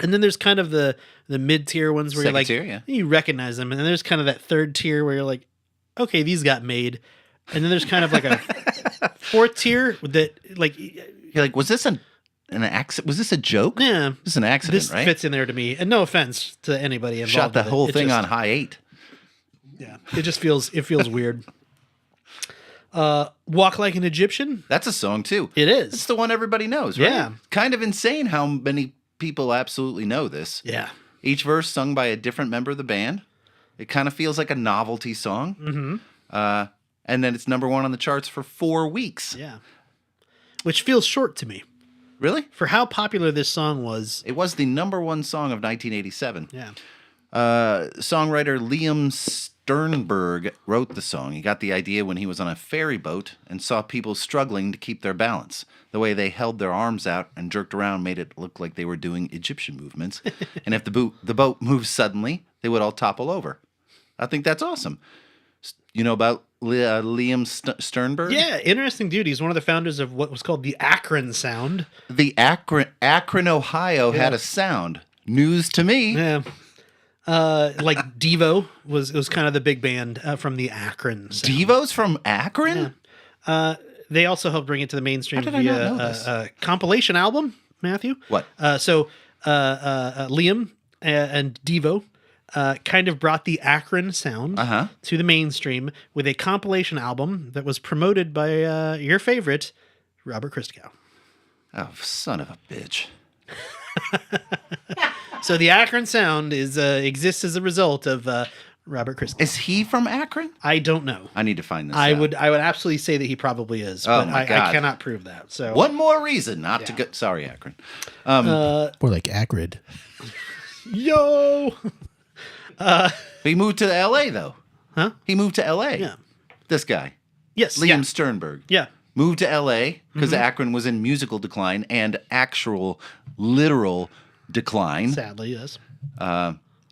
And then there's kind of the mid-tier ones where Second you're like, tier, yeah. you recognize them. And then there's kind of that third tier where you're like, okay, these got made. And then there's kind of like a fourth tier that like, You're like, was this an accident? Was this a joke? yeah, This is an accident, this right? fits in there to me. And no offense to anybody involved. Shot the with it. whole It thing just- on high 8. Yeah, it just feels weird. Walk Like an Egyptian. That's a song too. It It's is. the one everybody knows, right? Yeah. Kind of insane how many people absolutely know this. Yeah. Each verse sung by a different member of the band. It kind of feels like a novelty song. Mm-hmm. And then it's number 1 on the charts for 4 weeks. Yeah. Which feels short to me. Really? For how popular this song was. It was the number 1 song of 1987. Yeah. Songwriter Liam Sternberg wrote the song. He got the idea when he was on a ferry boat and saw people struggling to keep their balance. The way they held their arms out and jerked around made it look like they were doing Egyptian movements. And if the boat moved suddenly, they would all topple over. I think that's awesome. You know about Liam Sternberg? Yeah, interesting dude. He's one of the founders of what was called the Akron sound. The Akron, Ohio had a sound. News to me. Yeah. Like Devo was kind of the big band from the Akron sound. Devo's from Akron? They also helped bring it to the mainstream How did I not know via this? a compilation album, Matthew. What? Liam and Devo kind of brought the Akron sound Uh-huh. to the mainstream with a compilation album that was promoted by your favorite, Robert Christgau. Oh, son of a bitch. So the Akron sound exists as a result of Robert Christgau. Is he from Akron? I don't know. I need to find this I out. would absolutely say that he probably is, Oh but my I God. cannot prove that. So One more reason not to go. Sorry, Akron. Or like acrid. Yo, He moved to L.A. though. Huh? He moved to L.A. Yeah. This guy, yes, Liam yeah, Sternberg, yeah. moved to L.A. because Akron was in musical decline and actual literal decline. Sadly, yes.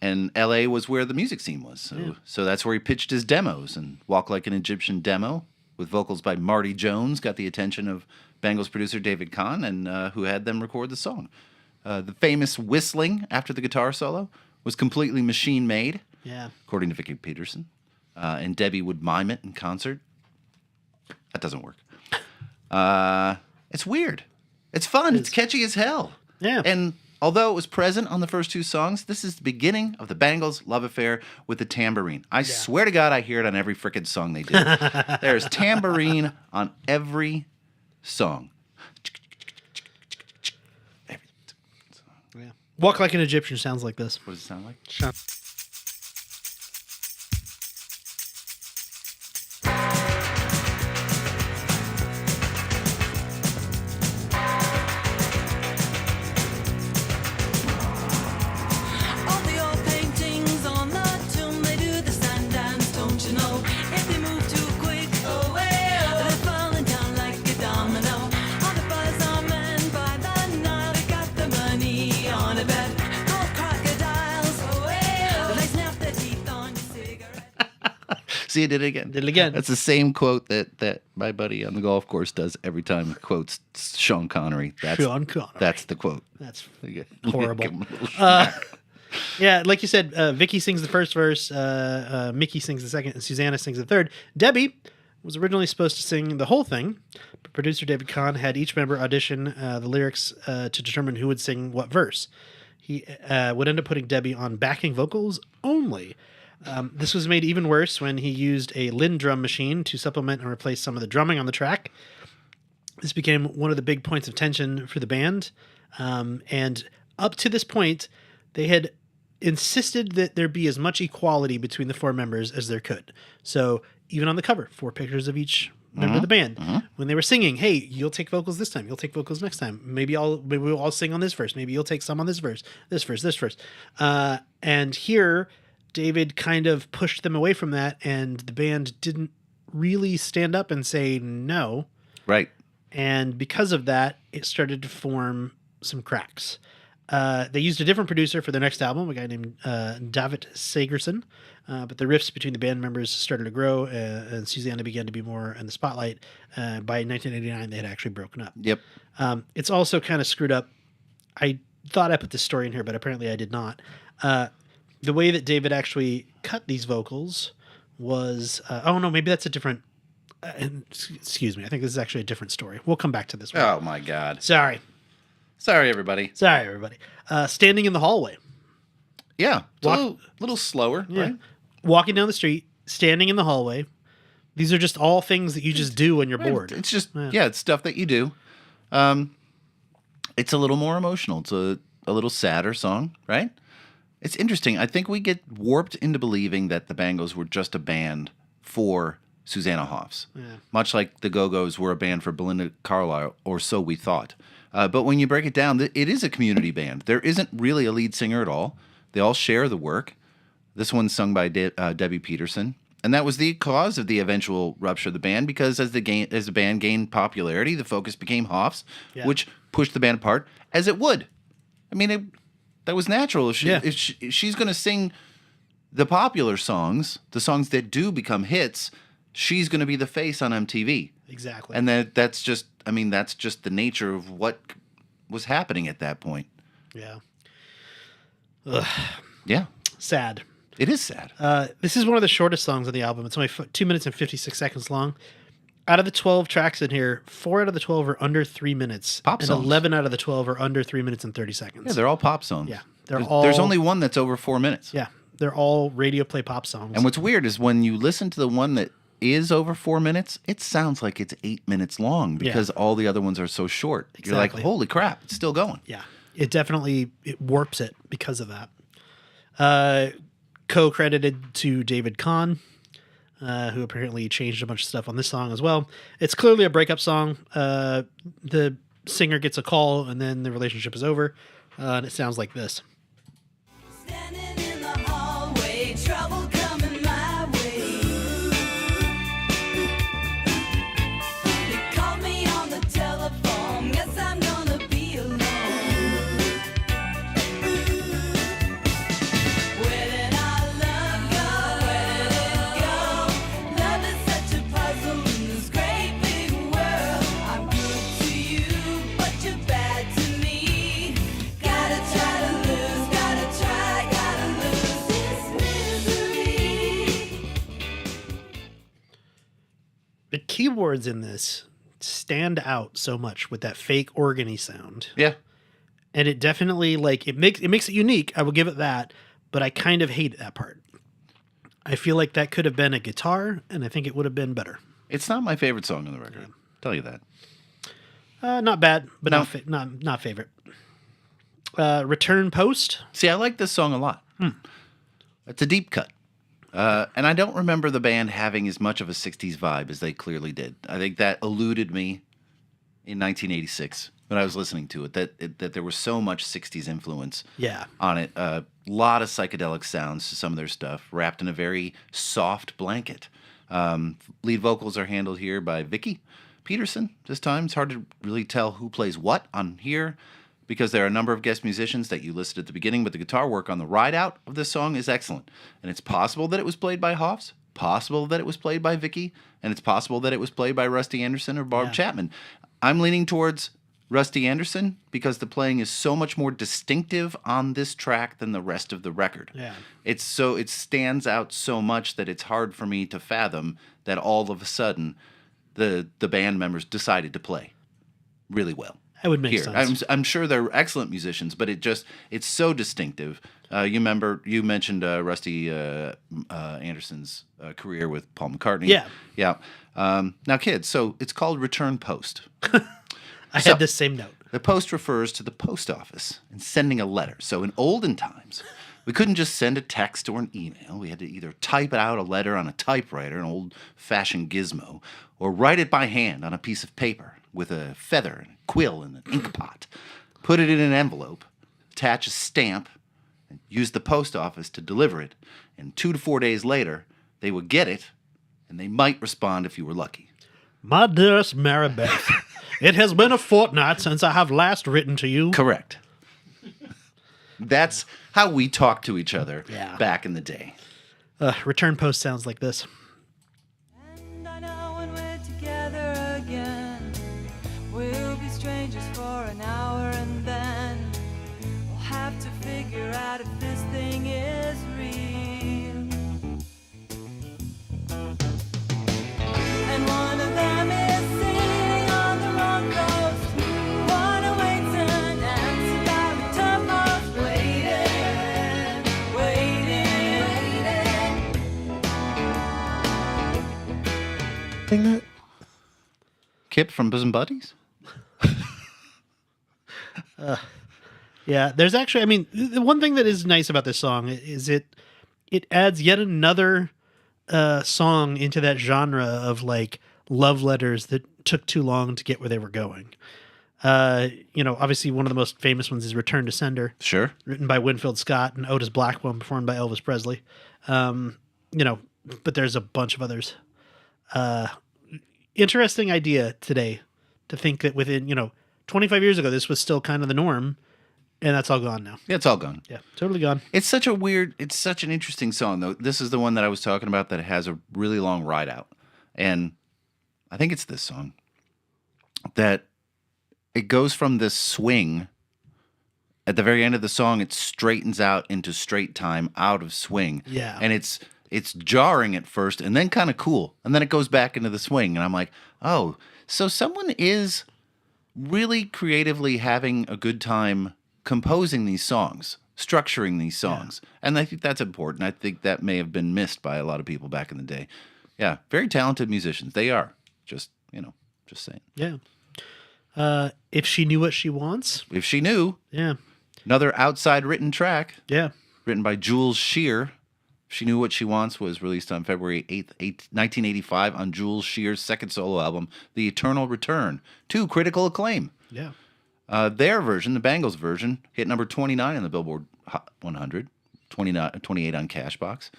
And L.A. was where the music scene was. So that's where he pitched his demos. And Walk Like an Egyptian demo with vocals by Marty Jones got the attention of Bangles producer David Kahn, and who had them record the song. The famous whistling after the guitar solo was completely machine-made, Yeah. according to Vicky Peterson. And Debbie would mime it in concert. That doesn't work. It's weird. It's fun. It's catchy as hell. Yeah. And although it was present on the first 2 songs, this is the beginning of the Bangles' love affair with the tambourine. I swear to God, I hear it on every frickin' song they do. There's tambourine on every song. Yeah. Walk Like an Egyptian sounds like this. What does it sound like? All the old paintings on the tomb, they do the sand dance, don't you know? If they move too quick, they're falling down like a domino. All the buzz on men by the Nile, they got the money on a bet. Gold crocodiles, they snap their teeth on your cigarette. See, I did it again. Did it again. That's the same quote that my buddy on the golf course does every time he quotes Sean Connery. Sean Connery. That's the quote. That's Give horrible. him a little smack. Yeah, like you said, Vicky sings the first verse, Mickey sings the second, and Susanna sings the third. Debbie was originally supposed to sing the whole thing, but producer David Kahn had each member audition the lyrics to determine who would sing what verse. He would end up putting Debbie on backing vocals only. This was made even worse when he used a Linn drum machine to supplement and replace some of the drumming on the track. This became one of the big points of tension for the band. And up to this point, they had insisted that there be as much equality between the 4 members as there could. So even on the cover, 4 pictures of each member of the band. When they were singing, hey, you'll take vocals this time, you'll take vocals next time. Maybe we'll all sing on this verse. Maybe you'll take some on this verse, this verse, this verse. And here, David kind of pushed them away from that, and the band didn't really stand up and say no. Right. And because of that, it started to form some cracks. They used a different producer for their next album, a guy named David Sagerson. But the riffs between the band members started to grow, and Susanna began to be more in the spotlight. By 1989, they had actually broken up. Yep. It's also kind of screwed up. I thought I put this story in here, but apparently I did not. The way that David actually cut these vocals was, oh no, maybe that's a different, excuse me. I think this is actually a different story. We'll come back to this one. Oh my God. Sorry, Everybody. everybody. Standing in the hallway. Yeah. It's Walk- a little slower, Yeah. right? Walking down the street, standing in the hallway. These are just all things that you just do when you're bored. It's just, it's stuff that you do. It's a little more emotional. It's a little sadder song, right? It's interesting. I think we get warped into believing that the Bangles were just a band for Susanna Hoffs. Yeah. Much like the Go-Go's were a band for Belinda Carlisle, or so we thought. But when you break it down, it is a community band. There isn't really a lead singer at all. They all share the work. This one's sung by Debbie Peterson. And that was the cause of the eventual rupture of the band, because as the band gained popularity, the focus became Hoffs, which pushed the band apart, as it would. I mean, that was natural. If she's going to sing the popular songs, the songs that do become hits, she's going to be the face on MTV. Exactly. And that's just the nature of what was happening at that point. Yeah. Yeah. Sad. It is sad. This is one of the shortest songs on the album. It's only 2 minutes and 56 seconds long. Out of the 12 tracks in here, 4 out of the 12 are under 3 minutes. Pop and songs. 11 out of the 12 are under 3 minutes and 30 seconds. Yeah, they're all pop songs. Yeah, There's only one that's over 4 minutes. Yeah, they're all radio play pop songs. And what's weird is when you listen to the one that is over 4 minutes, it sounds like it's 8 minutes long because all the other ones are so short. Exactly. You're like, holy crap, it's still going. Yeah, it warps it because of that. Co-credited to David Kahn, who apparently changed a bunch of stuff on this song as well. It's clearly a breakup song. The singer gets a call and then the relationship is over. And it sounds like this. Standing in the hallway, trouble coming my way. You called me on the telephone, guess I'm gonna be alone. Where did our love go? Where did it go? Love is such a puzzle in this great big world. I'm good to you, but you're bad to me. Gotta try to lose, gotta lose this misery. The keyboards in this stand out so much with that fake organy sound. Yeah. And it definitely it makes it unique. I will give it that, but I kind of hate that part. I feel like that could have been a guitar, and I think it would have been better. It's not my favorite song on the record. I'll tell you that. Not bad, but No. not favorite. Return Post. See, I like this song a lot. It's a deep cut. And I don't remember the band having as much of a 60s vibe as they clearly did. I think that eluded me in 1986 when I was listening to it, that there was so much 60s influence on it. A lot of psychedelic sounds to some of their stuff, wrapped in a very soft blanket. Lead vocals are handled here by Vicky Peterson this time. It's hard to really tell who plays what on here, because there are a number of guest musicians that you listed at the beginning, but the guitar work on the ride out of this song is excellent. And it's possible that it was played by Hoffs, possible that it was played by Vicky, and it's possible that it was played by Rusty Anderson or Barb Chapman. I'm leaning towards Rusty Anderson because the playing is so much more distinctive on this track than the rest of the record. Yeah. It stands out so much that it's hard for me to fathom that all of a sudden the band members decided to play really well. That would make Here, sense. I'm sure they're excellent musicians, but it's so distinctive. You mentioned Rusty Anderson's career with Paul McCartney. Yeah. Now, kids, so it's called Return Post. I had this same note. The post refers to the post office and sending a letter. So in olden times, we couldn't just send a text or an email. We had to either type out a letter on a typewriter, an old-fashioned gizmo, or write it by hand on a piece of paper with a feather and a quill and an ink pot. Put it in an envelope, attach a stamp, and use the post office to deliver it. And 2 to 4 days later, they would get it, and they might respond if you were lucky. My dearest Maribeth, it has been a fortnight since I have last written to you. Correct. That's how we talked to each other back in the day. Return Post sounds like this. And I know when we're together again, we'll be strangers for an hour, and then have to figure out if this thing is real. And one of them is sitting on the wrong coast. One awaits an answer by the topmost, waiting, waiting. Sing that? Kip from Bosom Buddies? Yeah, there's actually, I mean, the one thing that is nice about this song is it adds yet another song into that genre of like love letters that took too long to get where they were going. Obviously one of the most famous ones is Return to Sender, Sure. written by Winfield Scott and Otis Blackwell, performed by Elvis Presley. But there's a bunch of others. Interesting idea today to think that within, 25 years ago, this was still kind of the norm, and that's all gone now. Yeah, it's all gone. Yeah, totally gone. It's such an interesting song, though. This is the one that I was talking about that has a really long ride out. And I think it's this song that it goes from this swing. At the very end of the song, it straightens out into straight time out of swing. Yeah. And it's jarring at first and then kind of cool. And then it goes back into the swing. And I'm like, oh, so someone is really creatively having a good time composing these songs, structuring these songs. Yeah. And I think that's important. I think that may have been missed by a lot of people back in the day. Yeah, very talented musicians. They are. Just saying. Yeah. If She Knew What She Wants. If She Knew. Yeah. Another outside written track. Yeah. Written by Jules Shear. She Knew What She Wants was released on February 8th, 1985 on Jules Shear's second solo album, The Eternal Return, to critical acclaim. Yeah. Their version, the Bangles version, hit number 29 on the Billboard Hot 100, 28 on Cashbox.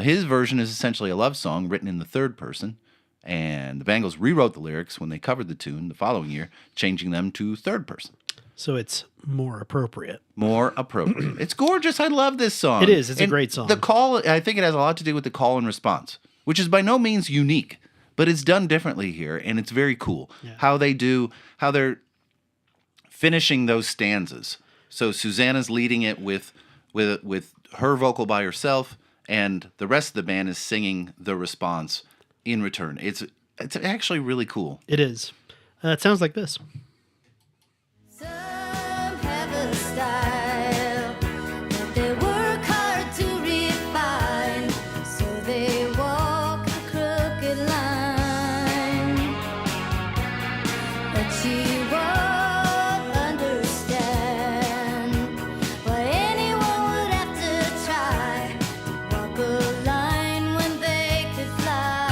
His version is essentially a love song written in the third person, and the Bangles rewrote the lyrics when they covered the tune the following year, changing them to third person. So it's more appropriate. More appropriate. It's gorgeous. I love this song. It is. It's a great song. The call, I think it has a lot to do with the call and response, which is by no means unique, but it's done differently here, and it's very cool. Yeah. How they're finishing those stanzas. So Susanna's leading it with her vocal by herself, and the rest of the band is singing the response in return. It's actually really cool. It is. It sounds like this. Some have a style that they work hard to refine, so they walk a crooked line. But she won't understand why anyone would have to try to walk a line when they could fly.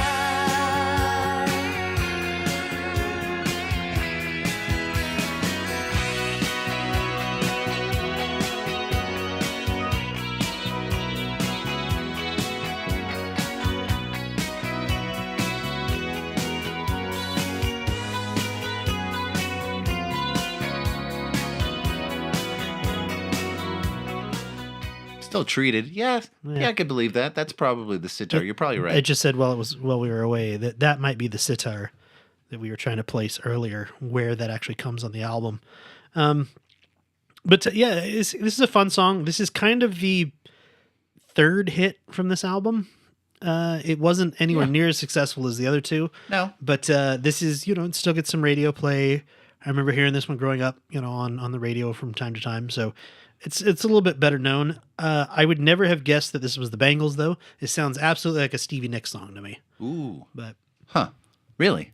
Still treated. Yeah, I could believe that. That's probably the sitar. You're probably right. I just said while we were away that might be the sitar that we were trying to place earlier, where that actually comes on the album. This is a fun song. This is kind of the third hit from this album. It wasn't anywhere near as successful as the other two. No. But this is, it still gets some radio play. I remember hearing this one growing up, on the radio from time to time. So it's a little bit better known. I would never have guessed that this was the Bangles, though. It sounds absolutely like a Stevie Nicks song to me. Ooh. But Huh. Really?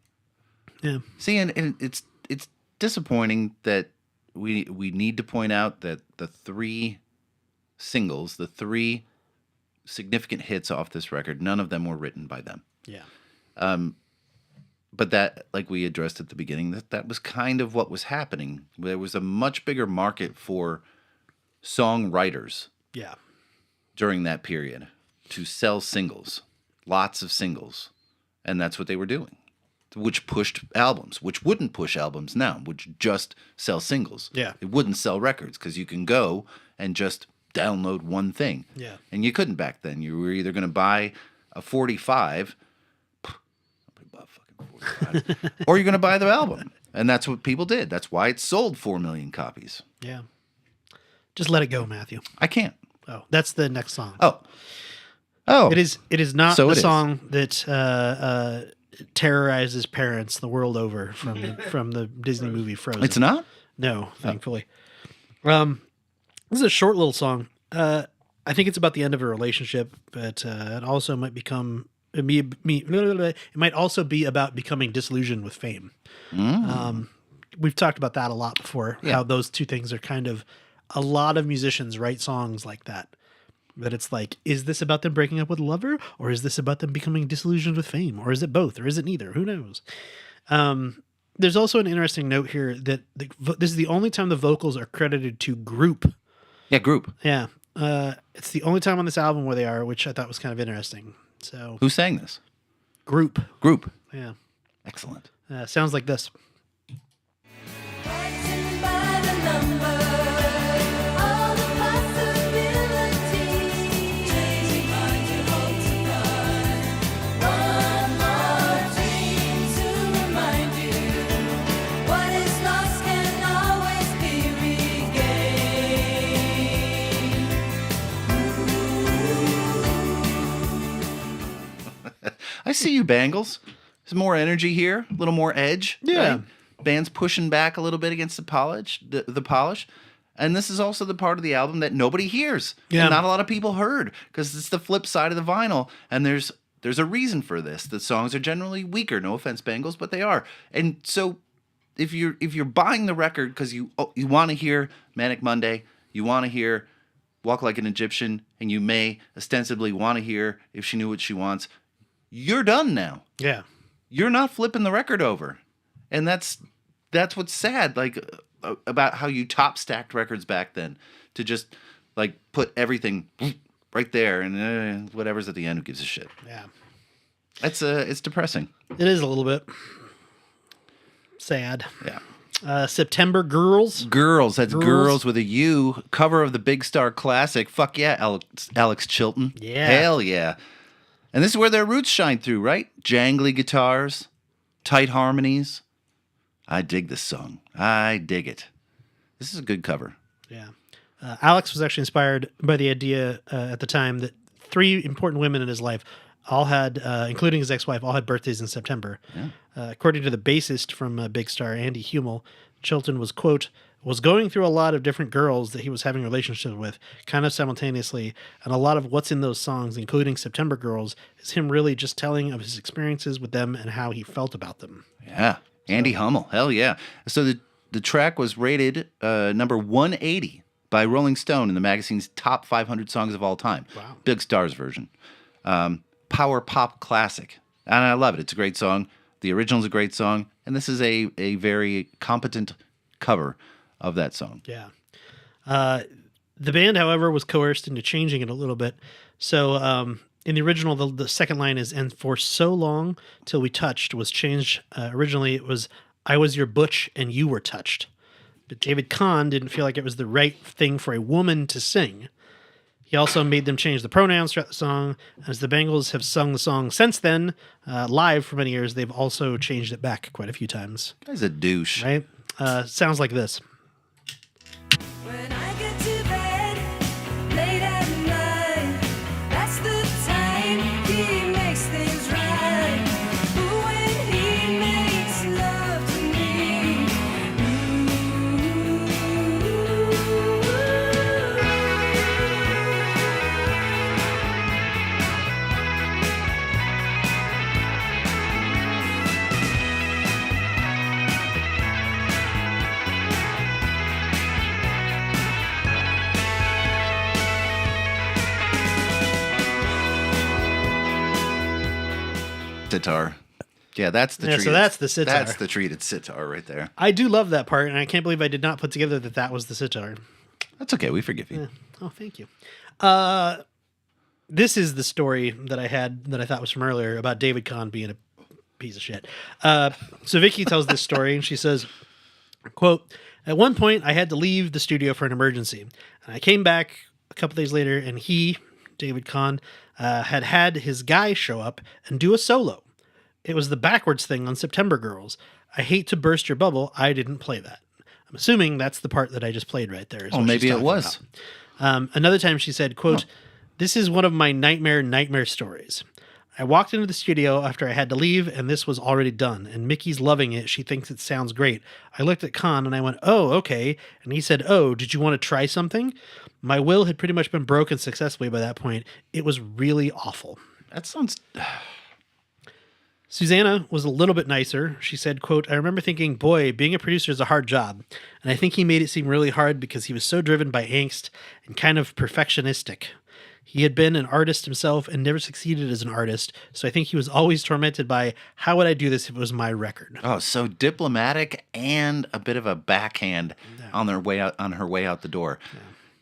yeah. See, and it's disappointing that we need to point out that the three singles, the three significant hits off this record, none of them were written by them. Yeah. But that, like we addressed at the beginning, that was kind of what was happening. There was a much bigger market for songwriters Yeah. during that period to sell singles, lots of singles. And that's what they were doing, which pushed albums, which wouldn't push albums now, which just sell singles. Yeah. It wouldn't sell records because you can go and just download one thing. Yeah. And you couldn't back then. You were either going to buy a 45, nobody bought fucking 45, or you're going to buy the album. And that's what people did. That's why it sold 4 million copies. Yeah. Just let it go, Matthew. I can't. Oh, that's the next song. Oh. It is not So the it is. song that terrorizes parents the world over from the Disney movie Frozen. It's not? No, thankfully. This is a short little song. I think it's about the end of a relationship, but it also might become it might also be about becoming disillusioned with fame. We've talked about that a lot before. Yeah. How those two things are kind of a lot of musicians write songs like that. That it's like, is this about them breaking up with a lover, or is this about them becoming disillusioned with fame, or is it both, or is it neither? Who knows? There's also an interesting note here that this is the only time the vocals are credited to group. Yeah, group. Yeah. It's the only time on this album where they are, which I thought was kind of interesting. So Who sang this? group. Group. Yeah. Excellent. Sounds like this. Writing by the number, all the possibilities. Changing minds and hopes to find one more dream to remind you what is lost can always be regained. I see you, Bangles. There's more energy here, a little more edge. Yeah. Right? Band's pushing back a little bit against the polish. And this is also the part of the album that nobody hears. Yeah. And not a lot of people heard because it's the flip side of the vinyl. And there's a reason for this. The songs are generally weaker. No offense, Bangles, but they are. And so if you're buying the record because you want to hear Manic Monday, you want to hear Walk Like an Egyptian, and you may ostensibly want to hear If She Knew What She Wants, you're done now. Yeah. You're not flipping the record over. And that's what's sad, like about how you top stacked records back then, to just like put everything right there and whatever's at the end, who gives a shit. Yeah. It's depressing. It is a little bit sad. Yeah. September Girls. Girls, that's Girls. Girls with a U, cover of the Big Star Classic. Fuck yeah, Alex Chilton. Yeah. Hell yeah. And this is where their roots shine through, right? Jangly guitars, tight harmonies. I dig this song. I dig it. This is a good cover. Yeah. Alex was actually inspired by the idea at the time that three important women in his life all had, including his ex-wife, all had birthdays in September. Yeah. According to the bassist from Big Star, Andy Hummel, Chilton was, quote, was going through a lot of different girls that he was having relationships with kind of simultaneously. And a lot of what's in those songs, including September Girls, is him really just telling of his experiences with them and how he felt about them. Yeah. Andy Hummel. Hell yeah. So the track was rated number 180 by Rolling Stone in the magazine's top 500 songs of all time. Wow. Big Star's version. Power pop classic. And I love it. It's a great song. The original's a great song. And this is a very competent cover of that song. Yeah. The band, however, was coerced into changing it a little bit. So in the original, the second line is, and for so long till we touched, was changed. Originally, it was, I was your butch and you were touched. But David Kahn didn't feel like it was the right thing for a woman to sing. He also made them change the pronouns throughout the song. As the Bangles have sung the song since then, live for many years, they've also changed it back quite a few times. Guy's a douche. Right? Sounds like this. When I get to bed late at night, that's the time he makes things right. But when he makes love to me, Sitar. Yeah, that's the Yeah, treat. so that's the sitar. That's the treated sitar right there. I do love that part, and I can't believe I did not put together that was the sitar. That's okay. We forgive you. Oh, thank you. This is the story that I had that I thought was from earlier about David Kahn being a piece of shit. So Vicky tells this story, and she says, quote, at one point, I had to leave the studio for an emergency. And I came back a couple days later, and he, David Kahn, had his guy show up and do a solo. It was the backwards thing on September Girls. I hate to burst your bubble. I didn't play that. I'm assuming that's the part that I just played right there. Is Oh, what she's maybe it talking was. about. Another time she said, quote, "This is one of my nightmare stories. I walked into the studio after I had to leave, and this was already done. And Mickey's loving it. She thinks it sounds great. I looked at Khan, and I went, oh, okay. And he said, oh, did you want to try something? My will had pretty much been broken successfully by that point. It was really awful." That sounds. Susanna was a little bit nicer. She said, quote, "I remember thinking, boy, being a producer is a hard job. And I think he made it seem really hard because he was so driven by angst and kind of perfectionistic. He had been an artist himself and never succeeded as an artist. So I think he was always tormented by, how would I do this if it was my record?" Oh, so diplomatic and a bit of a backhand on her way out the door.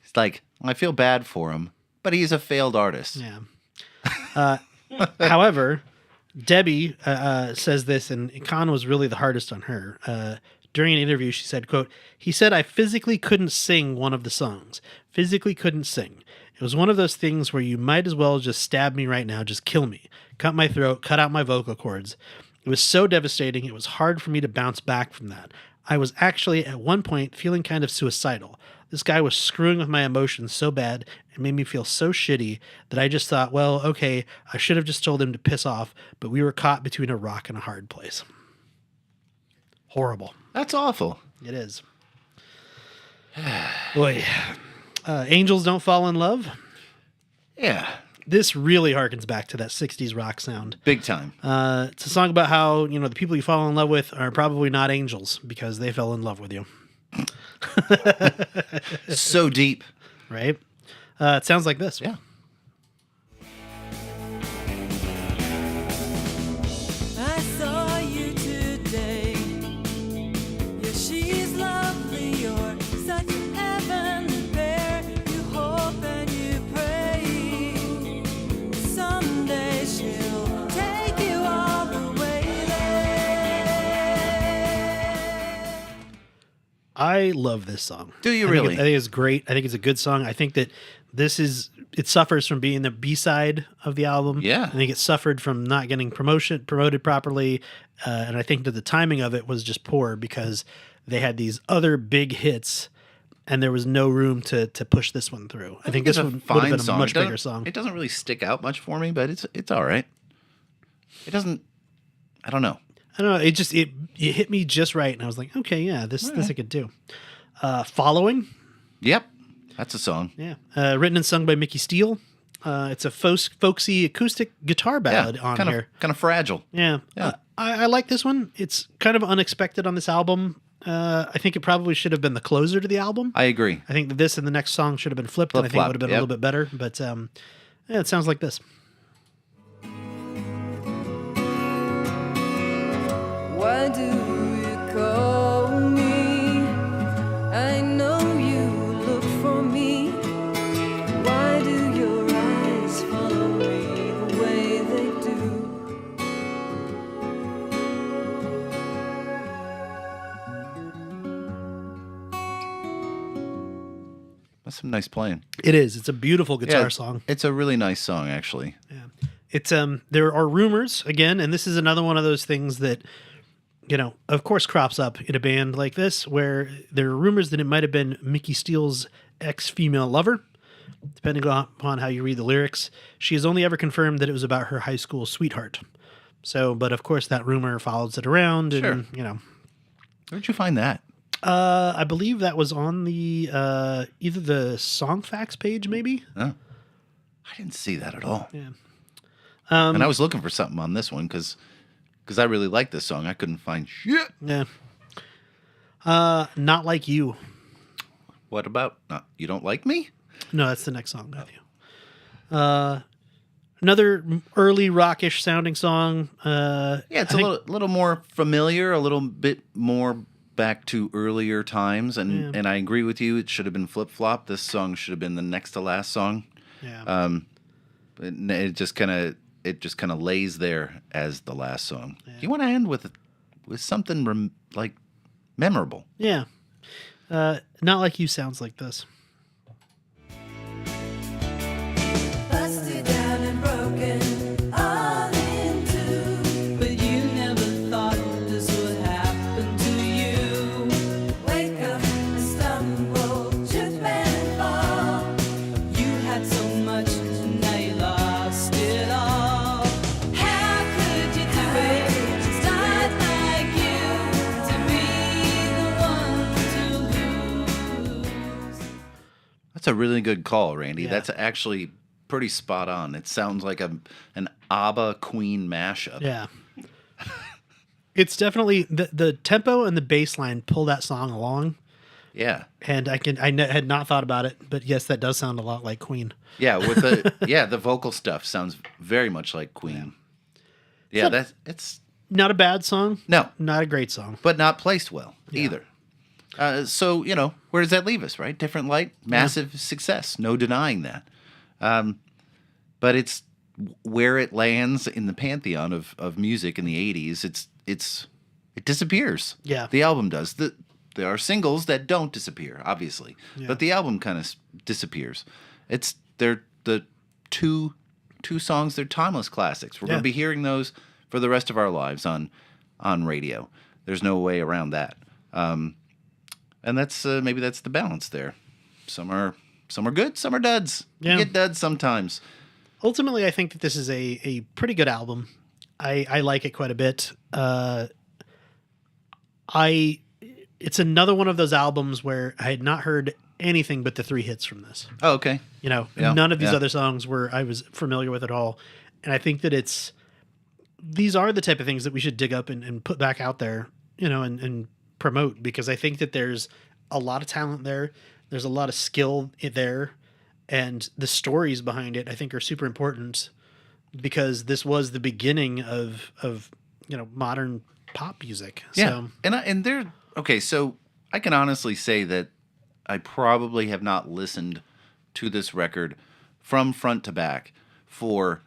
It's like, I feel bad for him, but he's a failed artist. Yeah. However, Debbie says this, and Khan was really the hardest on her. During an interview, she said, quote, "He said I physically couldn't sing one of the songs. Physically couldn't sing. It was one of those things where you might as well just stab me right now, just kill me. Cut my throat, cut out my vocal cords. It was so devastating, it was hard for me to bounce back from that. I was actually, at one point, feeling kind of suicidal. This guy was screwing with my emotions so bad and made me feel so shitty that I just thought, well, okay, I should have just told him to piss off, but we were caught between a rock and a hard place." Horrible. That's awful. It is. Boy. Angels Don't Fall in Love. Yeah. This really harkens back to that 60s rock sound. Big time. It's a song about how, the people you fall in love with are probably not angels because they fell in love with you. So deep. Right? It sounds like this. Yeah. I saw you today. Yeah, she's lovely. You're such a heavenly pair. You hope and you pray. Someday she'll take you all the way there. I love this song. Do you I think really? I think it's great. I think it's a good song. I think that it suffers from being the B-side of the album. Yeah. I think it suffered from not getting promoted properly. And I think that the timing of it was just poor because they had these other big hits and there was no room to push this one through. I think this it's a one would fine have been a song. much It doesn't- bigger song. It doesn't really stick out much for me, but it's all right. It doesn't. I don't know. I don't know. It hit me just right. And I was like, okay, yeah, this I could do. Following. Yep, that's a song. Yeah. Written and sung by Mickey Steele. It's a folksy acoustic guitar ballad on kind here. of fragile. Yeah. Yeah. I like this one. It's kind of unexpected on this album. I think it probably should have been the closer to the album. I agree. I think that this and the next song should have been flipped, and I think it would have been a Flip-flop, little bit better. But yeah, it sounds like this. Why do you call me? I know you look for me. Why do your eyes follow me the way they do? That's some nice playing. It is. It's a beautiful guitar Yeah, song. It's a really nice song, actually. Yeah. It's there are rumors again, and this is another one of those things that of course crops up in a band like this where there are rumors that it might have been Mickey Steele's ex-female lover. Depending upon how you read the lyrics, she has only ever confirmed that it was about her high school sweetheart. So, but of course that rumor follows it around, and Where'd you find that? I believe that was on the either the Song Facts page, maybe. Oh, I didn't see that at all. Yeah. And I was looking for something on this one because I really like this song. I couldn't find shit. Yeah. Not Like You. What about You Don't Like Me? No, that's the next song, Matthew. Another early rockish sounding song. Yeah, it's a little more familiar, a little bit more back to earlier times, and I agree with you. It should have been Flip Flop. This song should have been the next to last song. Yeah. It just kind of lays there as the last song. You want to end with something like memorable. Yeah. Not Like You sounds like this. Busted down and broken all in two, but you never thought this would happen to you. Wake up That's a really good call, Randy. Yeah. That's actually pretty spot on. It sounds like an ABBA Queen mashup. Yeah. It's definitely the tempo and the bass line pull that song along. Yeah. And had not thought about it, but yes, that does sound a lot like Queen. Yeah, with the vocal stuff sounds very much like Queen. Yeah, it's Not a bad song. no, Not a great song. but not placed well either. So, where does that leave us, right? Different Light, massive success, no denying that. But it's where it lands in the pantheon of music in the 80s. It disappears. Yeah. The album does. There are singles that don't disappear, obviously, but the album kind of disappears. They're the two songs. They're timeless classics. We're going to be hearing those for the rest of our lives on radio. There's no way around that. And that's maybe that's the balance there. Some are good, some are duds. Yeah. You get duds sometimes. Ultimately, I think that this is a pretty good album. I like it quite a bit. It's another one of those albums where I had not heard anything but the 3 hits from this. Oh, okay. Yeah, none of these other songs I was familiar with at all. And I think that these are the type of things that we should dig up and put back out there, and promote, because I think that there's a lot of talent there. There's a lot of skill there, and the stories behind it I think are super important, because this was the beginning of modern pop music. Yeah. So, And they're okay, so I can honestly say that I probably have not listened to this record from front to back for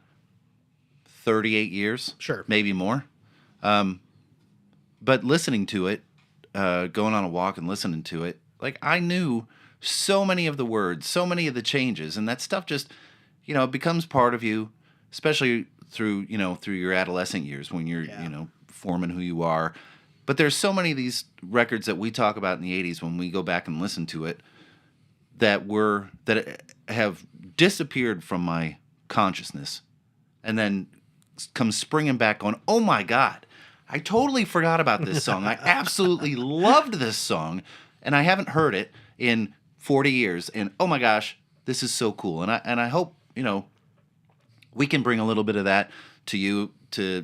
38 years. Sure. Maybe more. But listening to it, going on a walk and listening to it, like I knew so many of the words, so many of the changes, and that stuff just, becomes part of you, especially through your adolescent years when you're, forming who you are. But there's so many of these records that we talk about in the 80s when we go back and listen to it that have disappeared from my consciousness and then come springing back on, oh my God, I totally forgot about this song. I absolutely loved this song, and I haven't heard it in 40 years. And oh my gosh, this is so cool. And I hope, we can bring a little bit of that to you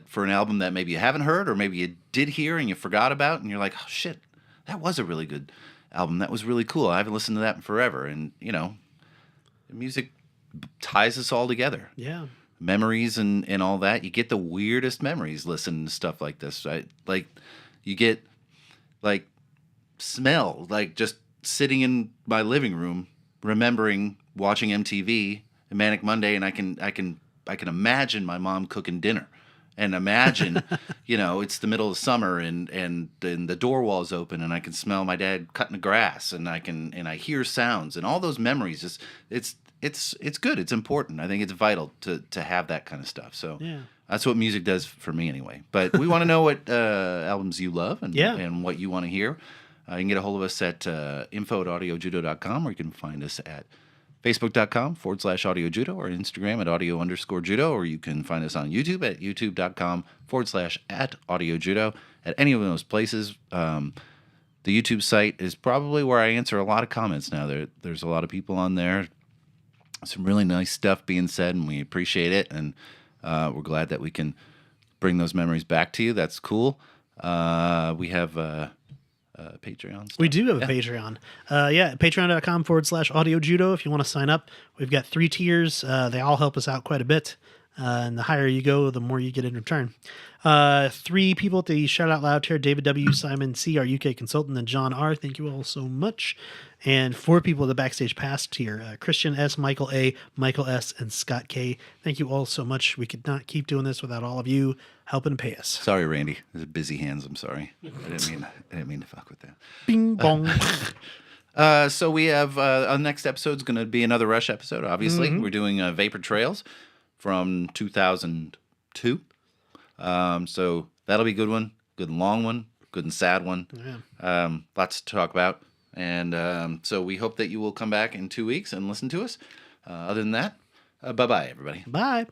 for an album that maybe you haven't heard, or maybe you did hear and you forgot about, and you're like, oh shit, that was a really good album. That was really cool. I haven't listened to that in forever. And, music ties us all together. yeah. Memories and all that. You get the weirdest memories listening to stuff like this, right? Like you get like smell, like just sitting in my living room, remembering watching MTV and Manic Monday, and I can imagine my mom cooking dinner. And imagine, it's the middle of summer and the door wall is open and I can smell my dad cutting the grass and I hear sounds and all those memories. It's good. It's important. I think it's vital to have that kind of stuff. So that's what music does for me anyway. But we want to know what albums you love and what you want to hear. You can get a hold of us at info@audiojudo.com, or you can find us at Facebook.com/AudioJudo, or Instagram at audio_judo, or you can find us on YouTube at youtube.com/@AudioJudo. At any of those places, the YouTube site is probably where I answer a lot of comments now. There's a lot of people on there. Some really nice stuff being said, and we appreciate it, and we're glad that we can bring those memories back to you. That's cool. We have Patreon stuff. We do have a Patreon. Patreon.com/AudioJudo if you want to sign up. We've got 3 tiers. They all help us out quite a bit. And the higher you go, the more you get in return. 3 people at the Shout Out Loud tier: David W., Simon C., our UK consultant, and John R. Thank you all so much. And 4 people at the Backstage Pass tier: Christian S., Michael A., Michael S., and Scott K. Thank you all so much. We could not keep doing this without all of you helping pay us. Sorry, Randy. There's busy hands. I'm sorry. I didn't mean to fuck with that. Bing bong. So we have our next episode's going to be another Rush episode. Obviously, we're doing Vapor Trails from 2002. So that'll be a good one, good and long one, good and sad one. Yeah. Lots to talk about. And so we hope that you will come back in 2 weeks and listen to us. Other than that, bye-bye, everybody. Bye.